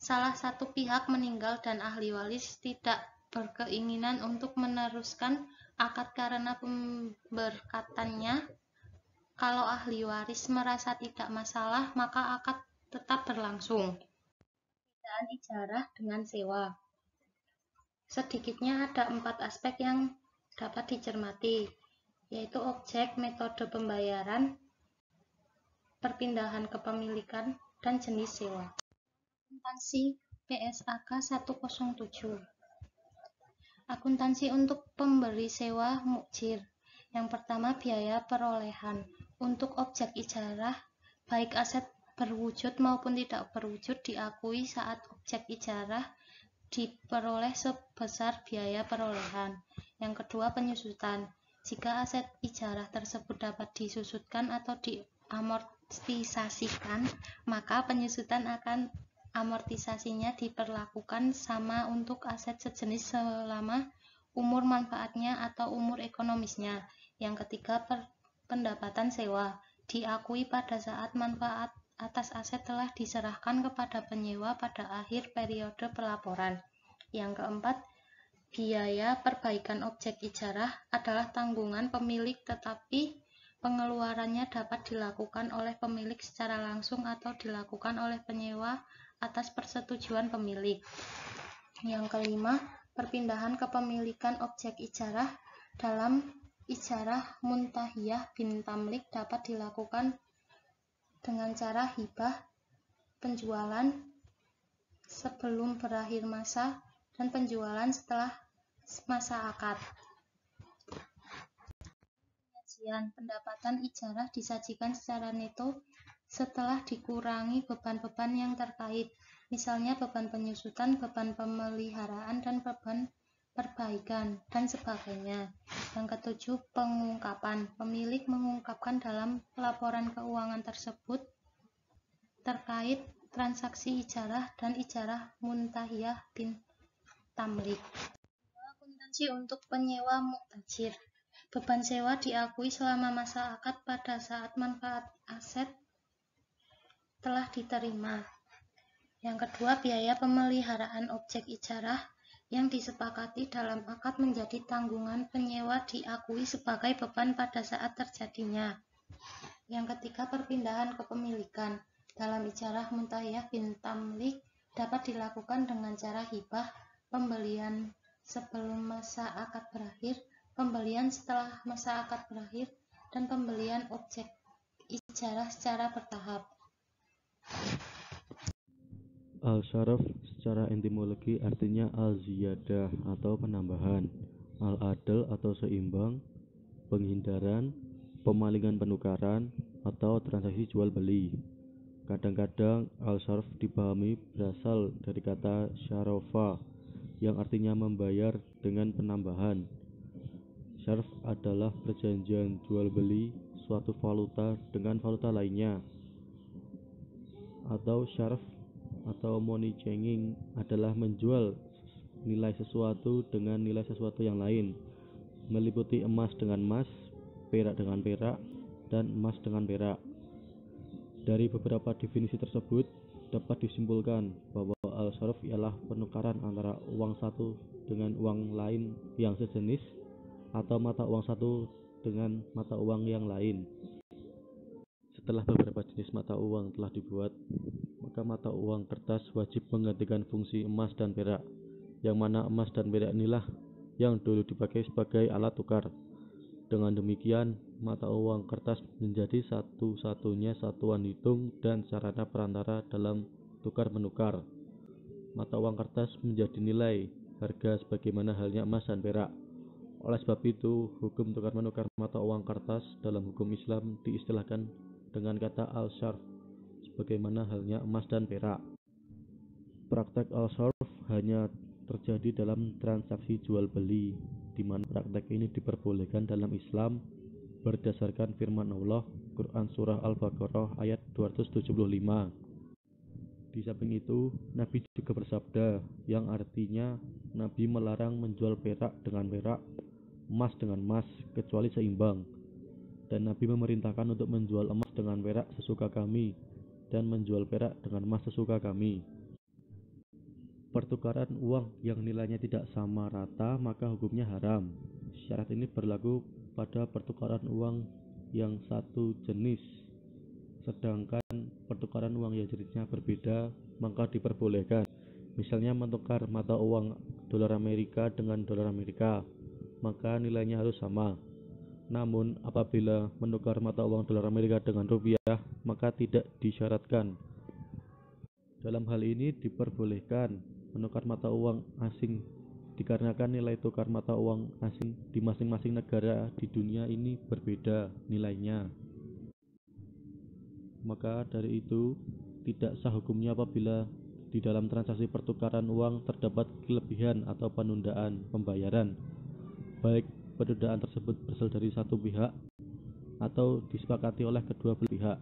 Salah satu pihak meninggal dan ahli waris tidak berkeinginan untuk meneruskan akad karena pemberkatannya. Kalau ahli waris merasa tidak masalah, maka akad tetap berlangsung. Perbedaan ijarah dengan sewa. Sedikitnya ada 4 aspek yang dapat dicermati, yaitu objek, metode pembayaran, perpindahan kepemilikan, dan jenis sewa. Akuntansi PSAK 107. Akuntansi untuk pemberi sewa mukjir. Yang pertama, biaya perolehan. Untuk objek ijarah, baik aset berwujud maupun tidak berwujud, diakui saat objek ijarah diperoleh sebesar biaya perolehan. Yang kedua, penyusutan. Jika aset ijarah tersebut dapat disusutkan atau diamortisasikan, maka penyusutan akan amortisasinya diperlakukan sama untuk aset sejenis selama umur manfaatnya atau umur ekonomisnya. Yang ketiga, pendapatan sewa. Diakui pada saat manfaat atas aset telah diserahkan kepada penyewa pada akhir periode pelaporan. Yang keempat, biaya perbaikan objek ijarah adalah tanggungan pemilik, tetapi pengeluarannya dapat dilakukan oleh pemilik secara langsung atau dilakukan oleh penyewa atas persetujuan pemilik. Yang kelima, perpindahan kepemilikan objek ijarah. Dalam ijarah muntahiyah bin tamlik dapat dilakukan dengan cara hibah, penjualan sebelum berakhir masa, dan penjualan setelah masa akad. Pendapatan ijarah disajikan secara neto setelah dikurangi beban-beban yang terkait, misalnya beban penyusutan, beban pemeliharaan, dan beban perbaikan, dan sebagainya. Yang ketujuh, pengungkapan. Pemilik mengungkapkan dalam laporan keuangan tersebut terkait transaksi ijarah dan ijarah muntahiyah bin tamlik. Akuntansi untuk penyewa muktajir. Beban sewa diakui selama masa akad pada saat manfaat aset telah diterima. Yang kedua, biaya pemeliharaan objek ijarah yang disepakati dalam akad menjadi tanggungan penyewa diakui sebagai beban pada saat terjadinya. Yang ketiga, perpindahan kepemilikan. Dalam ijarah muntahiyah bin tamlik dapat dilakukan dengan cara hibah, pembelian sebelum masa akad berakhir, pembelian setelah masa akad berakhir, dan pembelian objek ijarah secara bertahap. Al-syaraf secara etimologi artinya al-ziyadah atau penambahan, al-adl atau seimbang, penghindaran, pemalingan penukaran, atau transaksi jual beli. Kadang-kadang al-syaraf dipahami berasal dari kata syarafa yang artinya membayar dengan penambahan. Syaraf adalah perjanjian jual beli suatu valuta dengan valuta lainnya. Atau syaraf atau money changing adalah menjual nilai sesuatu dengan nilai sesuatu yang lain. meliputi emas dengan emas, perak dengan perak, dan emas dengan perak. Dari beberapa definisi tersebut, dapat disimpulkan bahwa al-sarf ialah penukaran antara uang satu dengan uang lain yang sejenis, atau mata uang satu dengan mata uang yang lain. Setelah beberapa jenis mata uang telah dibuat, maka mata uang kertas wajib menggantikan fungsi emas dan perak, yang mana emas dan perak inilah yang dulu dipakai sebagai alat tukar. Dengan demikian, mata uang kertas menjadi satu-satunya satuan hitung dan sarana perantara dalam tukar-menukar. Mata uang kertas menjadi nilai harga sebagaimana halnya emas dan perak. Oleh sebab itu, hukum tukar-menukar mata uang kertas dalam hukum Islam diistilahkan dengan kata al-sarf, sebagaimana halnya emas dan perak. Praktek al-sarf hanya terjadi dalam transaksi jual-beli, di mana praktek ini diperbolehkan dalam Islam berdasarkan firman Allah, Quran Surah Al-Baqarah ayat 275. Di samping itu, Nabi juga bersabda, yang artinya Nabi melarang menjual perak dengan perak, emas dengan emas, kecuali seimbang. Dan Nabi memerintahkan untuk menjual emas dengan perak sesuka kami, dan menjual perak dengan emas sesuka kami. Pertukaran uang yang nilainya tidak sama rata maka hukumnya haram. Syarat ini berlaku pada pertukaran uang yang satu jenis, sedangkan pertukaran uang yang jenisnya berbeda maka diperbolehkan. Misalnya menukar mata uang dolar Amerika dengan dolar Amerika, maka nilainya harus sama. Namun apabila menukar mata uang dolar Amerika dengan rupiah, maka tidak disyaratkan. Dalam hal ini diperbolehkan menukar mata uang asing dikarenakan nilai tukar mata uang asing di masing-masing negara di dunia ini berbeda nilainya. Maka dari itu tidak sah hukumnya apabila di dalam transaksi pertukaran uang terdapat kelebihan atau penundaan pembayaran, baik penundaan tersebut berasal dari satu pihak atau disepakati oleh kedua belah pihak.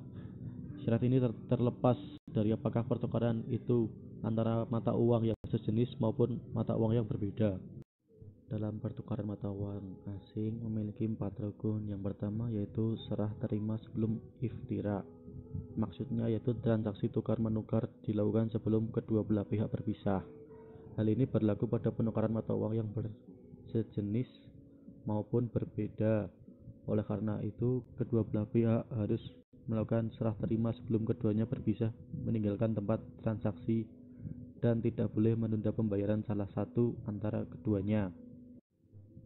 Syarat ini terlepas dari apakah pertukaran itu antara mata uang yang sejenis maupun mata uang yang berbeda. Dalam pertukaran mata uang asing memiliki 4 rukun. Yang pertama yaitu serah terima sebelum iftira. Maksudnya yaitu transaksi tukar menukar dilakukan sebelum kedua belah pihak berpisah. Hal ini berlaku pada penukaran mata uang yang sejenis maupun berbeda. Oleh karena itu, kedua belah pihak harus melakukan serah terima sebelum keduanya berpisah meninggalkan tempat transaksi dan tidak boleh menunda pembayaran salah satu antara keduanya.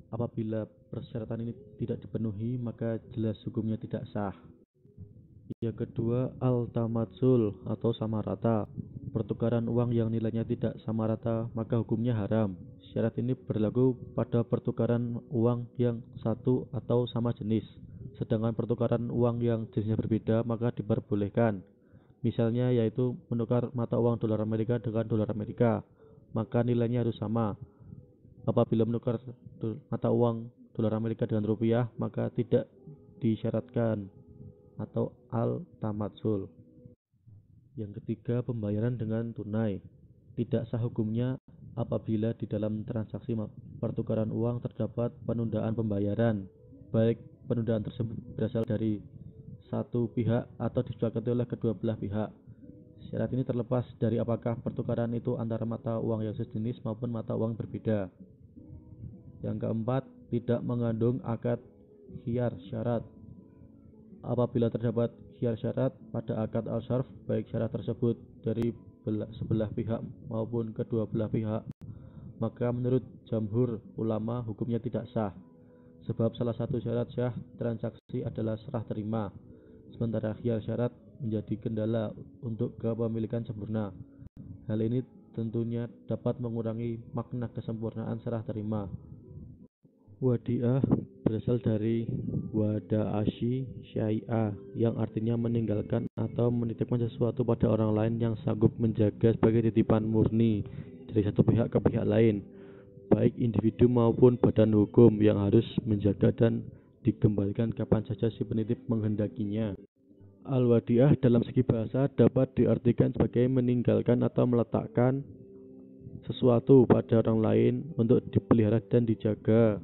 Apabila persyaratan ini tidak dipenuhi, maka jelas hukumnya tidak sah. Yang kedua, al-tamatsul atau sama rata. Pertukaran uang yang nilainya tidak sama rata, maka hukumnya haram. Syarat ini berlaku pada pertukaran uang yang satu atau sama jenis. Sedangkan pertukaran uang yang jenisnya berbeda maka diperbolehkan. Misalnya yaitu menukar mata uang dolar Amerika dengan dolar Amerika, maka nilainya harus sama. Apabila menukar mata uang dolar Amerika dengan rupiah, maka tidak disyaratkan atau al-tamatsul. Yang ketiga, pembayaran dengan tunai. Tidak sah hukumnya apabila di dalam transaksi pertukaran uang terdapat penundaan pembayaran, baik penundaan tersebut berasal dari satu pihak atau disepakati oleh kedua belah pihak. Syarat ini terlepas dari apakah pertukaran itu antara mata uang yang sejenis maupun mata uang berbeda. Yang keempat, tidak mengandung akad khiyar syarat. Apabila terdapat khiyar syarat pada akad al-sarf, baik syarat tersebut dari sebelah pihak maupun kedua belah pihak, maka menurut jamhur ulama hukumnya tidak sah. Sebab salah satu syarat sah transaksi adalah serah terima, sementara khiyar syarat menjadi kendala untuk kepemilikan sempurna. Hal ini tentunya dapat mengurangi makna kesempurnaan serah terima. Wadi'ah berasal dari wada'ashi syai'a, yang artinya meninggalkan atau menitipkan sesuatu pada orang lain yang sanggup menjaga sebagai titipan murni dari satu pihak ke pihak lain, baik individu maupun badan hukum yang harus menjaga dan dikembalikan kapan saja si penitip menghendakinya. Al-wadi'ah dalam segi bahasa dapat diartikan sebagai meninggalkan atau meletakkan sesuatu pada orang lain untuk dipelihara dan dijaga.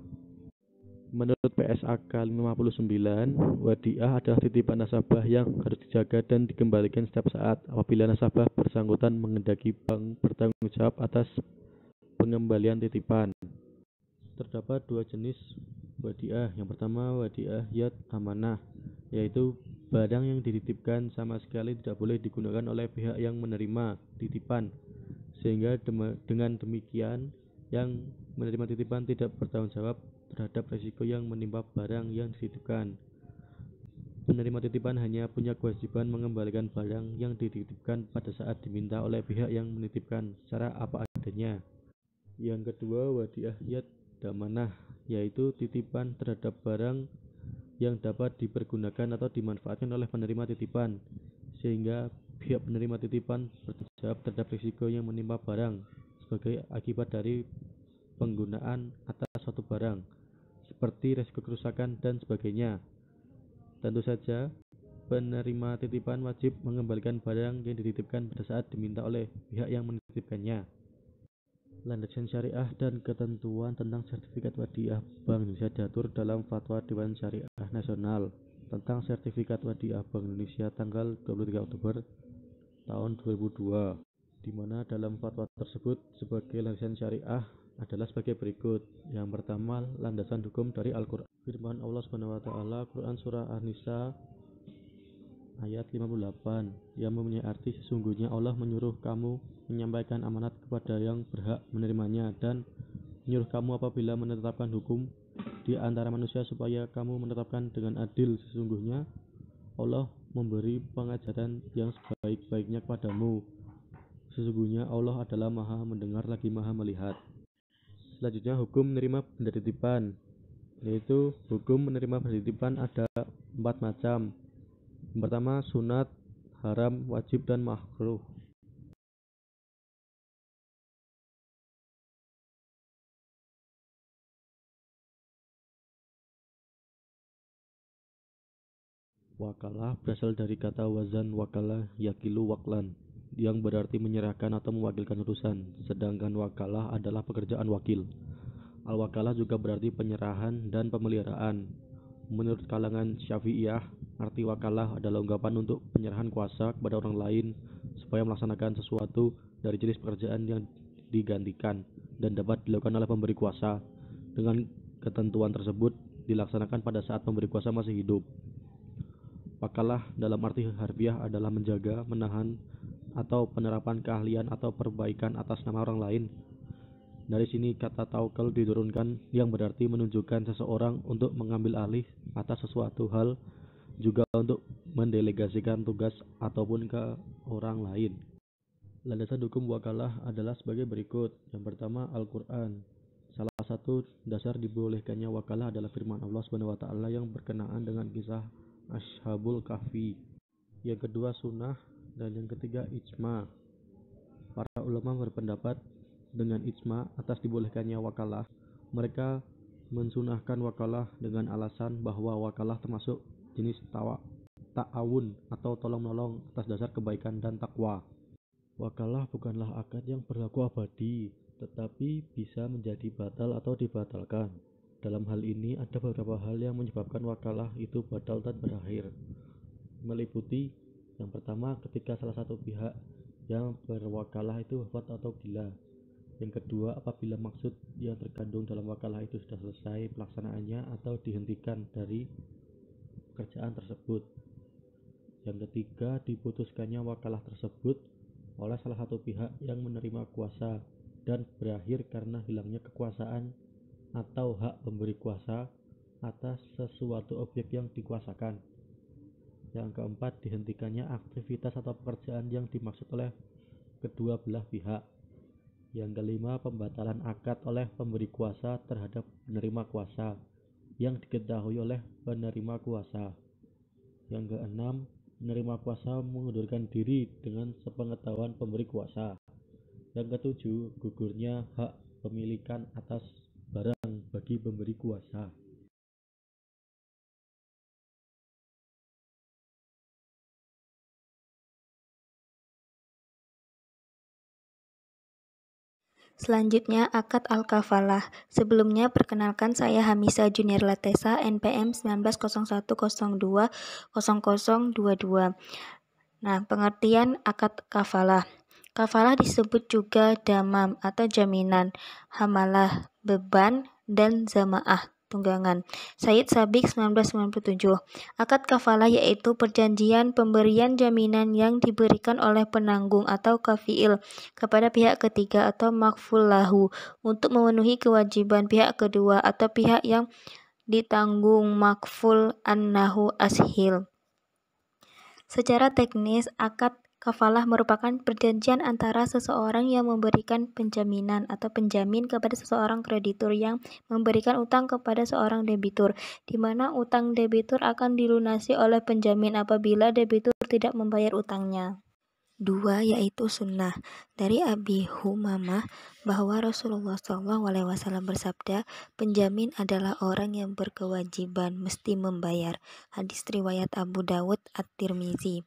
Menurut PSAK 59, wadiah adalah titipan nasabah yang harus dijaga dan dikembalikan setiap saat apabila nasabah bersangkutan menghendaki bank bertanggung jawab atas pengembalian titipan. Terdapat dua jenis wadiah. Yang pertama, wadiah yad amanah, yaitu barang yang dititipkan sama sekali tidak boleh digunakan oleh pihak yang menerima titipan, sehingga dengan demikian yang menerima titipan tidak bertanggung jawab terhadap risiko yang menimpa barang yang dititipkan. Penerima titipan hanya punya kewajiban mengembalikan barang yang dititipkan pada saat diminta oleh pihak yang menitipkan secara apa adanya. Yang kedua, wadiah yad damanah, yaitu titipan terhadap barang yang dapat dipergunakan atau dimanfaatkan oleh penerima titipan, sehingga pihak penerima titipan bertanggung jawab terhadap risiko yang menimpa barang sebagai akibat dari penggunaan atas suatu barang, seperti risiko kerusakan dan sebagainya. Tentu saja, penerima titipan wajib mengembalikan barang yang dititipkan pada saat diminta oleh pihak yang menitipkannya. Landasan syariah dan ketentuan tentang sertifikat wadiah Bank Indonesia diatur dalam Fatwa Dewan Syariah Nasional tentang sertifikat wadiah Bank Indonesia tanggal 23 Oktober tahun 2002, di mana dalam fatwa tersebut sebagai landasan syariah adalah sebagai berikut. Yang pertama, landasan hukum dari Al-Quran. Firman Allah SWT, Quran Surah An-Nisa ayat 58, yang mempunyai arti sesungguhnya Allah menyuruh kamu menyampaikan amanat kepada yang berhak menerimanya dan menyuruh kamu apabila menetapkan hukum di antara manusia supaya kamu menetapkan dengan adil. Sesungguhnya Allah memberi pengajaran yang sebaik-baiknya kepadamu. Sesungguhnya Allah adalah Maha mendengar lagi Maha melihat. Selanjutnya, hukum menerima benda titipan, yaitu hukum menerima benda titipan ada 4 macam. Yang pertama, sunat, haram, wajib, dan makruh. Wakalah berasal dari kata wazan wakalah yakilu waklan, yang berarti menyerahkan atau mewakilkan urusan, sedangkan wakalah adalah pekerjaan wakil. Al-wakalah juga berarti penyerahan dan pemeliharaan. Menurut kalangan Syafi'iyah, arti wakalah adalah ungkapan untuk penyerahan kuasa kepada orang lain supaya melaksanakan sesuatu dari jenis pekerjaan yang digantikan dan dapat dilakukan oleh pemberi kuasa. Dengan ketentuan tersebut dilaksanakan pada saat pemberi kuasa masih hidup. Wakalah dalam arti harfiah adalah menjaga, menahan, atau penerapan keahlian atau perbaikan atas nama orang lain. Dari sini kata tawakal diturunkan, yang berarti menunjukkan seseorang untuk mengambil alih atas sesuatu hal, juga untuk mendelegasikan tugas ataupun ke orang lain. Landasan hukum wakalah adalah sebagai berikut. Yang pertama, Al-Quran. Salah satu dasar dibolehkannya wakalah adalah firman Allah SWT yang berkenaan dengan kisah Ashabul Kahfi. Yang kedua, sunnah, dan yang ketiga, ijma. Para ulama berpendapat dengan ijma atas dibolehkannya wakalah. Mereka mensunahkan wakalah dengan alasan bahwa wakalah termasuk jenis ta'awun atau tolong-menolong atas dasar kebaikan dan takwa. Wakalah bukanlah akad yang berlaku abadi, tetapi bisa menjadi batal atau dibatalkan. Dalam hal ini ada beberapa hal yang menyebabkan wakalah itu batal dan berakhir, meliputi yang pertama, ketika salah satu pihak yang berwakalah itu wafat atau gila. Yang kedua, apabila maksud yang terkandung dalam wakalah itu sudah selesai pelaksanaannya atau dihentikan dari pekerjaan tersebut. Yang ketiga, diputuskannya wakalah tersebut oleh salah satu pihak yang menerima kuasa dan berakhir karena hilangnya kekuasaan atau hak pemberi kuasa atas sesuatu objek yang dikuasakan. Yang keempat, dihentikannya aktivitas atau pekerjaan yang dimaksud oleh kedua belah pihak. Yang kelima, pembatalan akad oleh pemberi kuasa terhadap penerima kuasa yang diketahui oleh penerima kuasa. Yang keenam, penerima kuasa mengundurkan diri dengan sepengetahuan pemberi kuasa. Yang ketujuh, gugurnya hak pemilikan atas barang bagi pemberi kuasa. Selanjutnya, akad al-kafalah. Sebelumnya, perkenalkan saya Hamisa Junior Latesa, NPM 1901020022. Nah, pengertian akad kafalah. Kafalah disebut juga damam atau jaminan, hamalah, beban, dan zamaah, tunggangan. Said Sabiq 1997. Akad kafalah yaitu perjanjian pemberian jaminan yang diberikan oleh penanggung atau kafiil kepada pihak ketiga atau makful lahu untuk memenuhi kewajiban pihak kedua atau pihak yang ditanggung makful annahu ashil. Secara teknis, akad kafalah merupakan perjanjian antara seseorang yang memberikan penjaminan atau penjamin kepada seseorang kreditur yang memberikan utang kepada seorang debitur, di mana utang debitur akan dilunasi oleh penjamin apabila debitur tidak membayar utangnya. 2. Yaitu sunnah. Dari Abi Humamah bahwa Rasulullah SAW bersabda, penjamin adalah orang yang berkewajiban mesti membayar. Hadis riwayat Abu Dawud At-Tirmizi.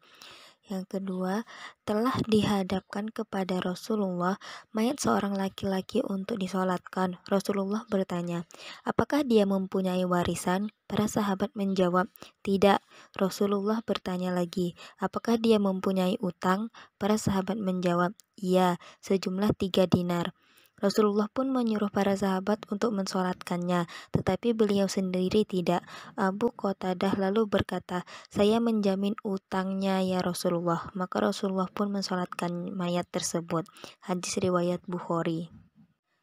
Yang kedua, telah dihadapkan kepada Rasulullah mayat seorang laki-laki untuk disolatkan. Rasulullah bertanya, apakah dia mempunyai warisan? Para sahabat menjawab, tidak. Rasulullah bertanya lagi, apakah dia mempunyai utang? Para sahabat menjawab, iya, sejumlah 3 dinar. Rasulullah pun menyuruh para sahabat untuk mensolatkannya, tetapi beliau sendiri tidak. Abu Qatadah lalu berkata, saya menjamin utangnya ya Rasulullah. Maka Rasulullah pun mensolatkan mayat tersebut. Hadis riwayat Bukhari.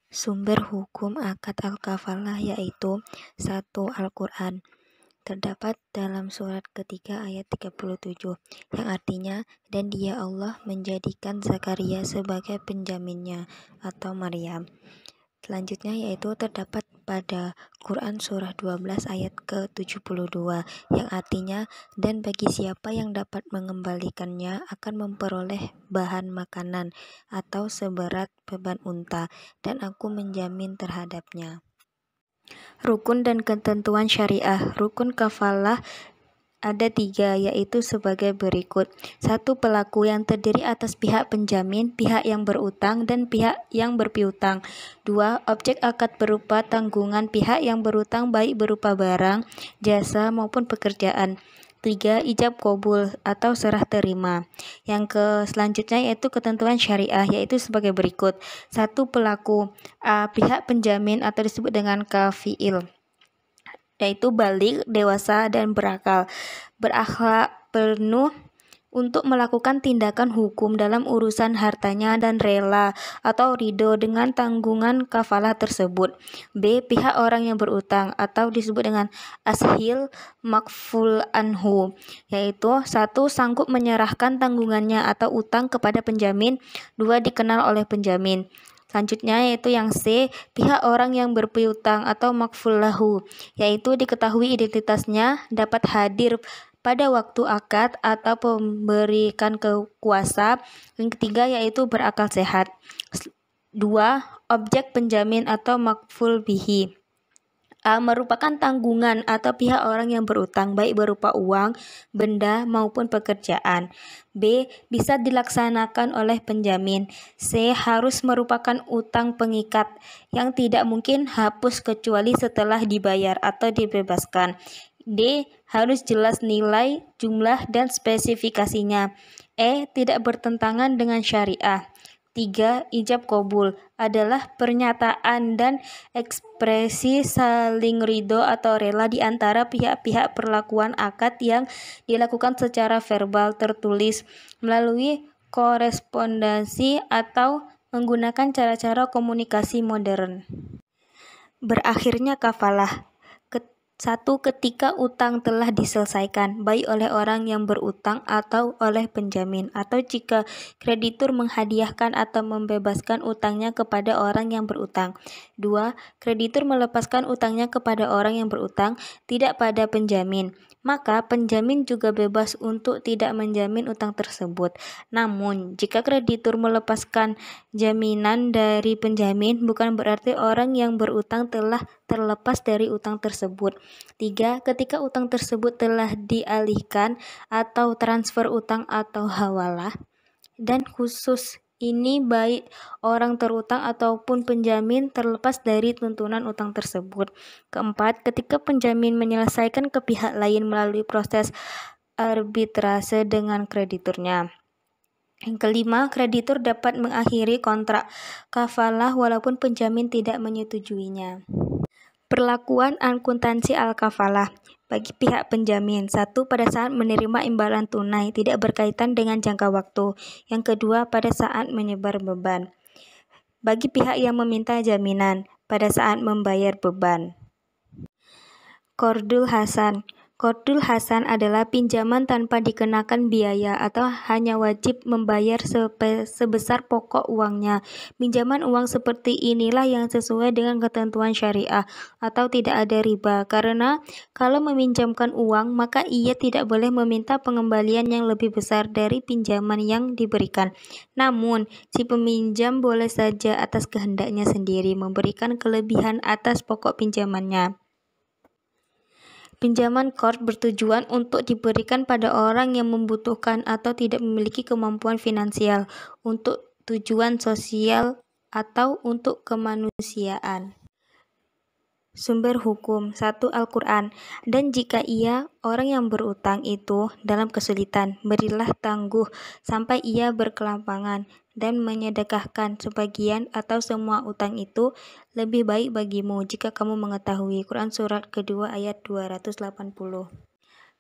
Sumber hukum akad al-kafalah yaitu 1. Al-Quran. Terdapat dalam surat ketiga ayat 37, yang artinya, dan dia Allah menjadikan Zakaria sebagai penjaminnya, atau Maryam. Selanjutnya yaitu terdapat pada Quran surah 12 ayat ke-72, yang artinya, dan bagi siapa yang dapat mengembalikannya akan memperoleh bahan makanan atau seberat beban unta, dan aku menjamin terhadapnya. Rukun dan ketentuan syariah. Rukun kafalah ada 3, yaitu sebagai berikut. 1. Pelaku yang terdiri atas pihak penjamin, pihak yang berutang, dan pihak yang berpiutang. 2. Objek akad berupa tanggungan pihak yang berutang baik berupa barang, jasa, maupun pekerjaan. 3. Ijab qabul atau serah terima. Yang selanjutnya yaitu ketentuan syariah, yaitu sebagai berikut. 1. Pelaku pihak penjamin atau disebut dengan kafiil, yaitu balik, dewasa, dan berakal, berakhlak penuh untuk melakukan tindakan hukum dalam urusan hartanya dan rela atau ridho dengan tanggungan kafalah tersebut. B. Pihak orang yang berutang atau disebut dengan ashil makful anhu, yaitu 1. Sanggup menyerahkan tanggungannya atau utang kepada penjamin. 2. Dikenal oleh penjamin. Selanjutnya yaitu yang C, pihak orang yang berpiutang atau makful lahu, yaitu diketahui identitasnya, dapat hadir pada waktu akad atau memberikan kuasa. Yang ketiga yaitu berakal sehat. 2. Objek penjamin atau makful bihi. A. Merupakan tanggungan atau pihak orang yang berutang baik berupa uang, benda, maupun pekerjaan. B. Bisa dilaksanakan oleh penjamin. C. Harus merupakan utang pengikat yang tidak mungkin hapus kecuali setelah dibayar atau dibebaskan. D. Harus jelas nilai, jumlah, dan spesifikasinya. E. Tidak bertentangan dengan syariah. 3. Ijab qabul adalah pernyataan dan ekspresi saling ridho atau rela di antara pihak-pihak perlakuan akad yang dilakukan secara verbal tertulis melalui korespondensi atau menggunakan cara-cara komunikasi modern. Berakhirnya kafalah. 1. Ketika utang telah diselesaikan, baik oleh orang yang berutang atau oleh penjamin, atau jika kreditur menghadiahkan atau membebaskan utangnya kepada orang yang berutang. 2. Kreditur melepaskan utangnya kepada orang yang berutang, tidak pada penjamin. Maka penjamin juga bebas untuk tidak menjamin utang tersebut. Namun, jika kreditur melepaskan jaminan dari penjamin, bukan berarti orang yang berutang telah terlepas dari utang tersebut. 3. Ketika utang tersebut telah dialihkan atau transfer utang atau hawalah, dan khusus Ini baik orang terutang ataupun penjamin terlepas dari tuntunan utang tersebut. Keempat, ketika penjamin menyelesaikan ke pihak lain melalui proses arbitrase dengan krediturnya. Yang kelima, kreditur dapat mengakhiri kontrak kafalah walaupun penjamin tidak menyetujuinya. Perlakuan akuntansi al-kafalah bagi pihak penjamin. 1. Pada saat menerima imbalan tunai tidak berkaitan dengan jangka waktu. Yang kedua, pada saat menyebar beban. Bagi pihak yang meminta jaminan pada saat membayar beban. Qardul Hasan. Qardul Hasan adalah pinjaman tanpa dikenakan biaya atau hanya wajib membayar sebesar pokok uangnya. Pinjaman uang seperti inilah yang sesuai dengan ketentuan syariah atau tidak ada riba, karena kalau meminjamkan uang maka ia tidak boleh meminta pengembalian yang lebih besar dari pinjaman yang diberikan. Namun, si peminjam boleh saja atas kehendaknya sendiri memberikan kelebihan atas pokok pinjamannya. Pinjaman qard bertujuan untuk diberikan pada orang yang membutuhkan atau tidak memiliki kemampuan finansial, untuk tujuan sosial atau untuk kemanusiaan. Sumber hukum. 1. Al-Quran. Dan jika ia, orang yang berutang itu, dalam kesulitan, berilah tangguh sampai ia berkelampangan dan menyedekahkan sebagian atau semua utang itu lebih baik bagimu jika kamu mengetahui. Quran surat kedua ayat 280.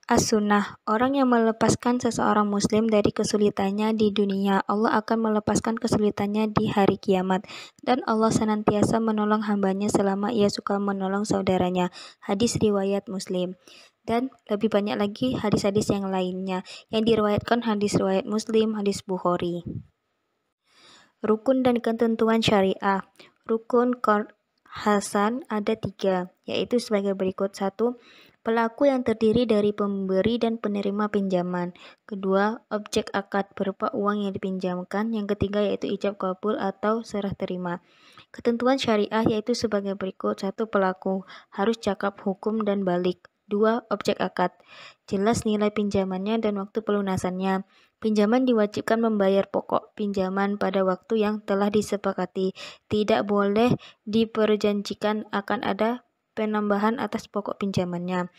As-Sunnah. Orang yang melepaskan seseorang muslim dari kesulitannya di dunia, Allah akan melepaskan kesulitannya di hari kiamat. Dan Allah senantiasa menolong hambanya selama ia suka menolong saudaranya. Hadis riwayat Muslim. Dan lebih banyak lagi hadis-hadis yang lainnya yang diriwayatkan hadis riwayat Muslim, hadis Bukhari. Rukun dan ketentuan syariah. Rukun qard hasan ada 3, yaitu sebagai berikut. 1. Pelaku yang terdiri dari pemberi dan penerima pinjaman. Kedua, objek akad berupa uang yang dipinjamkan. Yang ketiga yaitu ijab kabul atau serah terima. Ketentuan syariah yaitu sebagai berikut. 1. Pelaku harus cakap hukum dan balik. 2. Objek akad jelas nilai pinjamannya dan waktu pelunasannya. Pinjaman diwajibkan membayar pokok pinjaman pada waktu yang telah disepakati. Tidak boleh diperjanjikan akan ada penambahan atas pokok pinjamannya.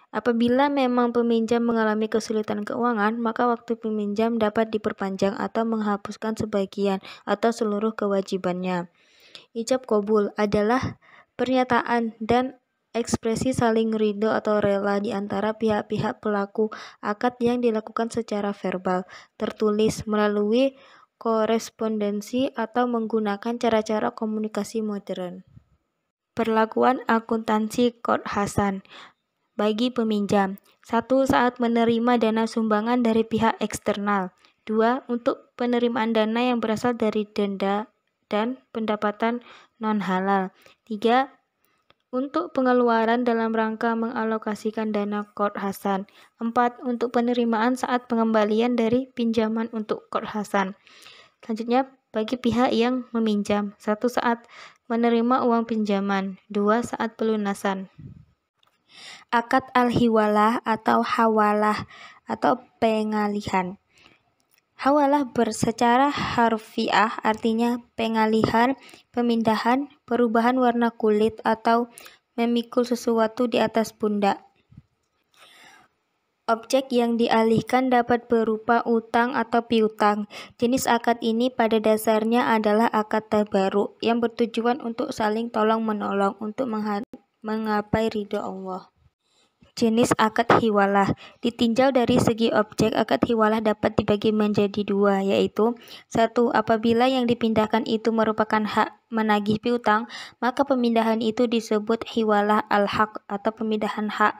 Apabila memang peminjam mengalami kesulitan keuangan, maka waktu peminjam dapat diperpanjang atau menghapuskan sebagian atau seluruh kewajibannya. Ijab kabul adalah pernyataan dan ekspresi saling ridho atau rela di antara pihak-pihak pelaku akad yang dilakukan secara verbal, tertulis, melalui korespondensi atau menggunakan cara-cara komunikasi modern. Perlakuan akuntansi qard hasan bagi peminjam. 1. Saat menerima dana sumbangan dari pihak eksternal. 2. Untuk penerimaan dana yang berasal dari denda dan pendapatan non-halal. 3. Untuk pengeluaran dalam rangka mengalokasikan dana qard hasan. 4. Untuk penerimaan saat pengembalian dari pinjaman untuk qard hasan. Selanjutnya, bagi pihak yang meminjam. 1. Saat menerima uang pinjaman. 2. Saat pelunasan. Akad al-hiwalah atau hawalah atau pengalihan. Hawalah secara harfiah artinya pengalihan, pemindahan, perubahan warna kulit atau memikul sesuatu di atas pundak. Objek yang dialihkan dapat berupa utang atau piutang. Jenis akad ini pada dasarnya adalah akad tabaruk yang bertujuan untuk saling tolong-menolong untuk menggapai ridho Allah. Jenis akad hiwalah. Ditinjau dari segi objek, akad hiwalah dapat dibagi menjadi 2, yaitu 1. Apabila yang dipindahkan itu merupakan hak menagih piutang, maka pemindahan itu disebut hiwalah al-haq atau pemindahan hak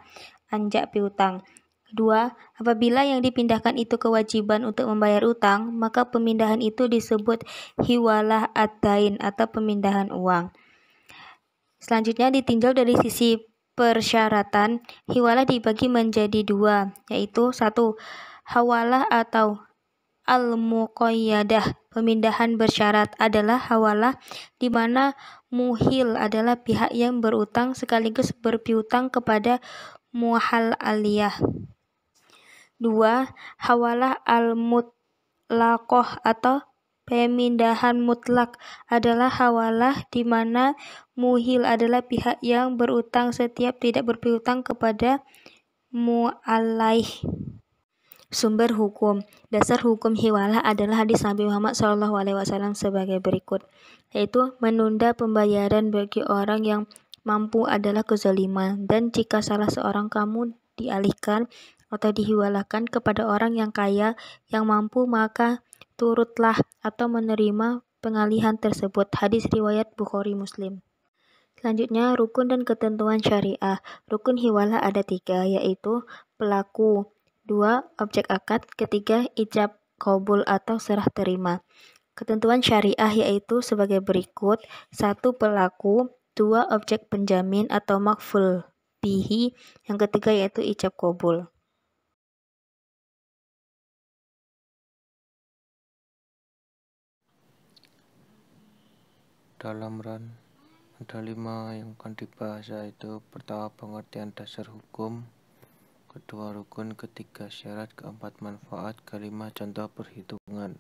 anjak piutang. 2. Apabila yang dipindahkan itu kewajiban untuk membayar utang, maka pemindahan itu disebut hiwalah ad-dain atau pemindahan uang. Selanjutnya ditinjau dari sisi persyaratan, hiwalah dibagi menjadi 2, yaitu 1. Hawalah atau al-muqayyadah, pemindahan bersyarat, adalah hawalah di mana muhil adalah pihak yang berutang sekaligus berpiutang kepada muhal aliyah. 2. Hawalah al-mutlaqah atau Pemindahan mutlak adalah hawalah di mana muhil adalah pihak yang berutang setiap tidak berpiutang kepada mu'alaih. Sumber hukum. Dasar hukum hiwalah adalah hadis Nabi Muhammad SAW sebagai berikut, yaitu menunda pembayaran bagi orang yang mampu adalah kezaliman, dan jika salah seorang kamu dialihkan atau dihiwalahkan kepada orang yang kaya yang mampu, maka turutlah atau menerima pengalihan tersebut. Hadis riwayat Bukhari Muslim. Selanjutnya, rukun dan ketentuan syariah. Rukun hiwalah ada 3, yaitu pelaku, 2 objek akad, ketiga ijab qabul atau serah terima. Ketentuan syariah yaitu sebagai berikut: 1 pelaku, 2 objek penjamin atau makful bihi, yang ketiga yaitu ijab qabul. Dalam RAN ada 5 yang akan dibahas, yaitu pertama pengertian dasar hukum, kedua rukun, ketiga syarat, keempat manfaat, kelima contoh perhitungan.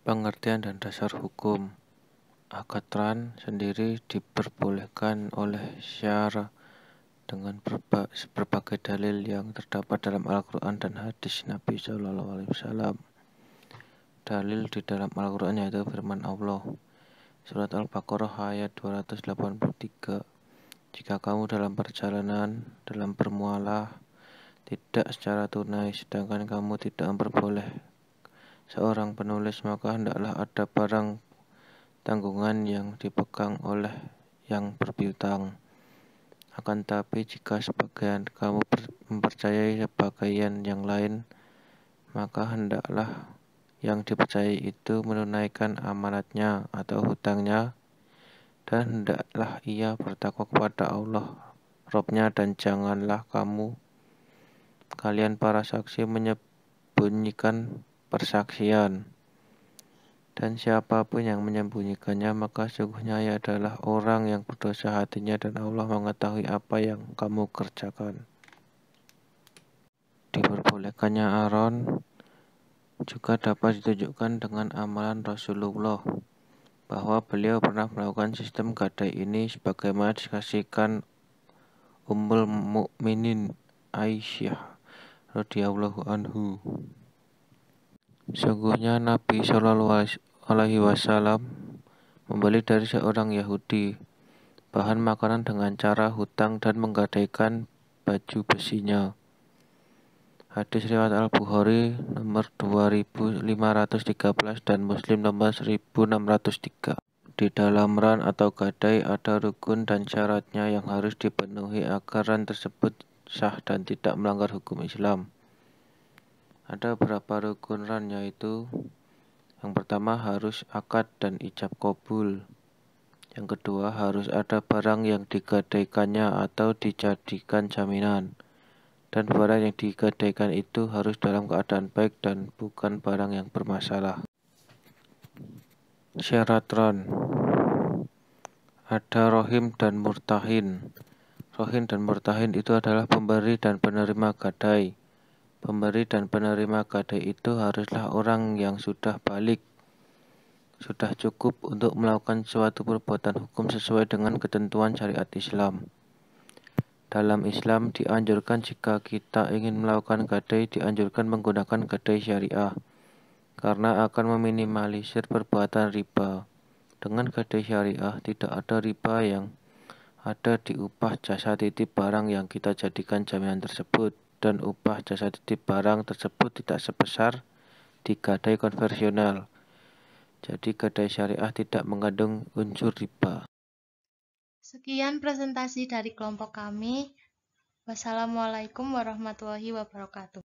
Pengertian dan dasar hukum. Akad RAN sendiri diperbolehkan oleh syara dengan berbagai dalil yang terdapat dalam Al-Quran dan hadis Nabi SAW. Dalil di dalam Al-Quran yaitu firman Allah, Surat Al-Baqarah ayat 283. Jika kamu dalam perjalanan, dalam bermualah, tidak secara tunai, sedangkan kamu tidak memperboleh seorang penulis, maka hendaklah ada barang tanggungan yang dipegang oleh yang berpiutang. Akan tapi jika sebagian kamu mempercayai sebagian yang lain, maka hendaklah yang dipercayai itu menunaikan amanatnya atau hutangnya, dan hendaklah ia bertakwa kepada Allah Robnya, dan janganlah kalian para saksi menyembunyikan persaksian, dan siapapun yang menyembunyikannya maka sesungguhnya ia adalah orang yang berdosa hatinya, dan Allah mengetahui apa yang kamu kerjakan. Diperbolehkannya aron juga dapat ditunjukkan dengan amalan Rasulullah, bahwa beliau pernah melakukan sistem gadai ini sebagaimana disaksikan Ummul Mukminin Aisyah radhiyallahu anhu. Sungguhnya Nabi SAW membeli dari seorang Yahudi bahan makanan dengan cara hutang dan menggadaikan baju besinya. Hadis riwayat Al-Bukhari nomor 2513 dan Muslim nomor 1603. Di dalam RAN atau gadai ada rukun dan syaratnya yang harus dipenuhi agar RAN tersebut sah dan tidak melanggar hukum Islam. Ada beberapa rukun RAN, yaitu yang pertama harus akad dan ijab qabul. Yang kedua harus ada barang yang digadaikannya atau dijadikan jaminan. Dan barang yang digadaikan itu harus dalam keadaan baik dan bukan barang yang bermasalah. Syarat RAN. Ada rohim dan murtahin. Rohim dan murtahin itu adalah pemberi dan penerima gadai. Pemberi dan penerima gadai itu haruslah orang yang sudah balik, sudah cukup untuk melakukan suatu perbuatan hukum sesuai dengan ketentuan syariat Islam. Dalam Islam dianjurkan jika kita ingin melakukan gadai, dianjurkan menggunakan gadai syariah, karena akan meminimalisir perbuatan riba. Dengan gadai syariah tidak ada riba yang ada di upah jasa titip barang yang kita jadikan jaminan tersebut, dan upah jasa titip barang tersebut tidak sebesar di gadai konvensional. Jadi gadai syariah tidak mengandung unsur riba. Sekian presentasi dari kelompok kami. Wassalamualaikum warahmatullahi wabarakatuh.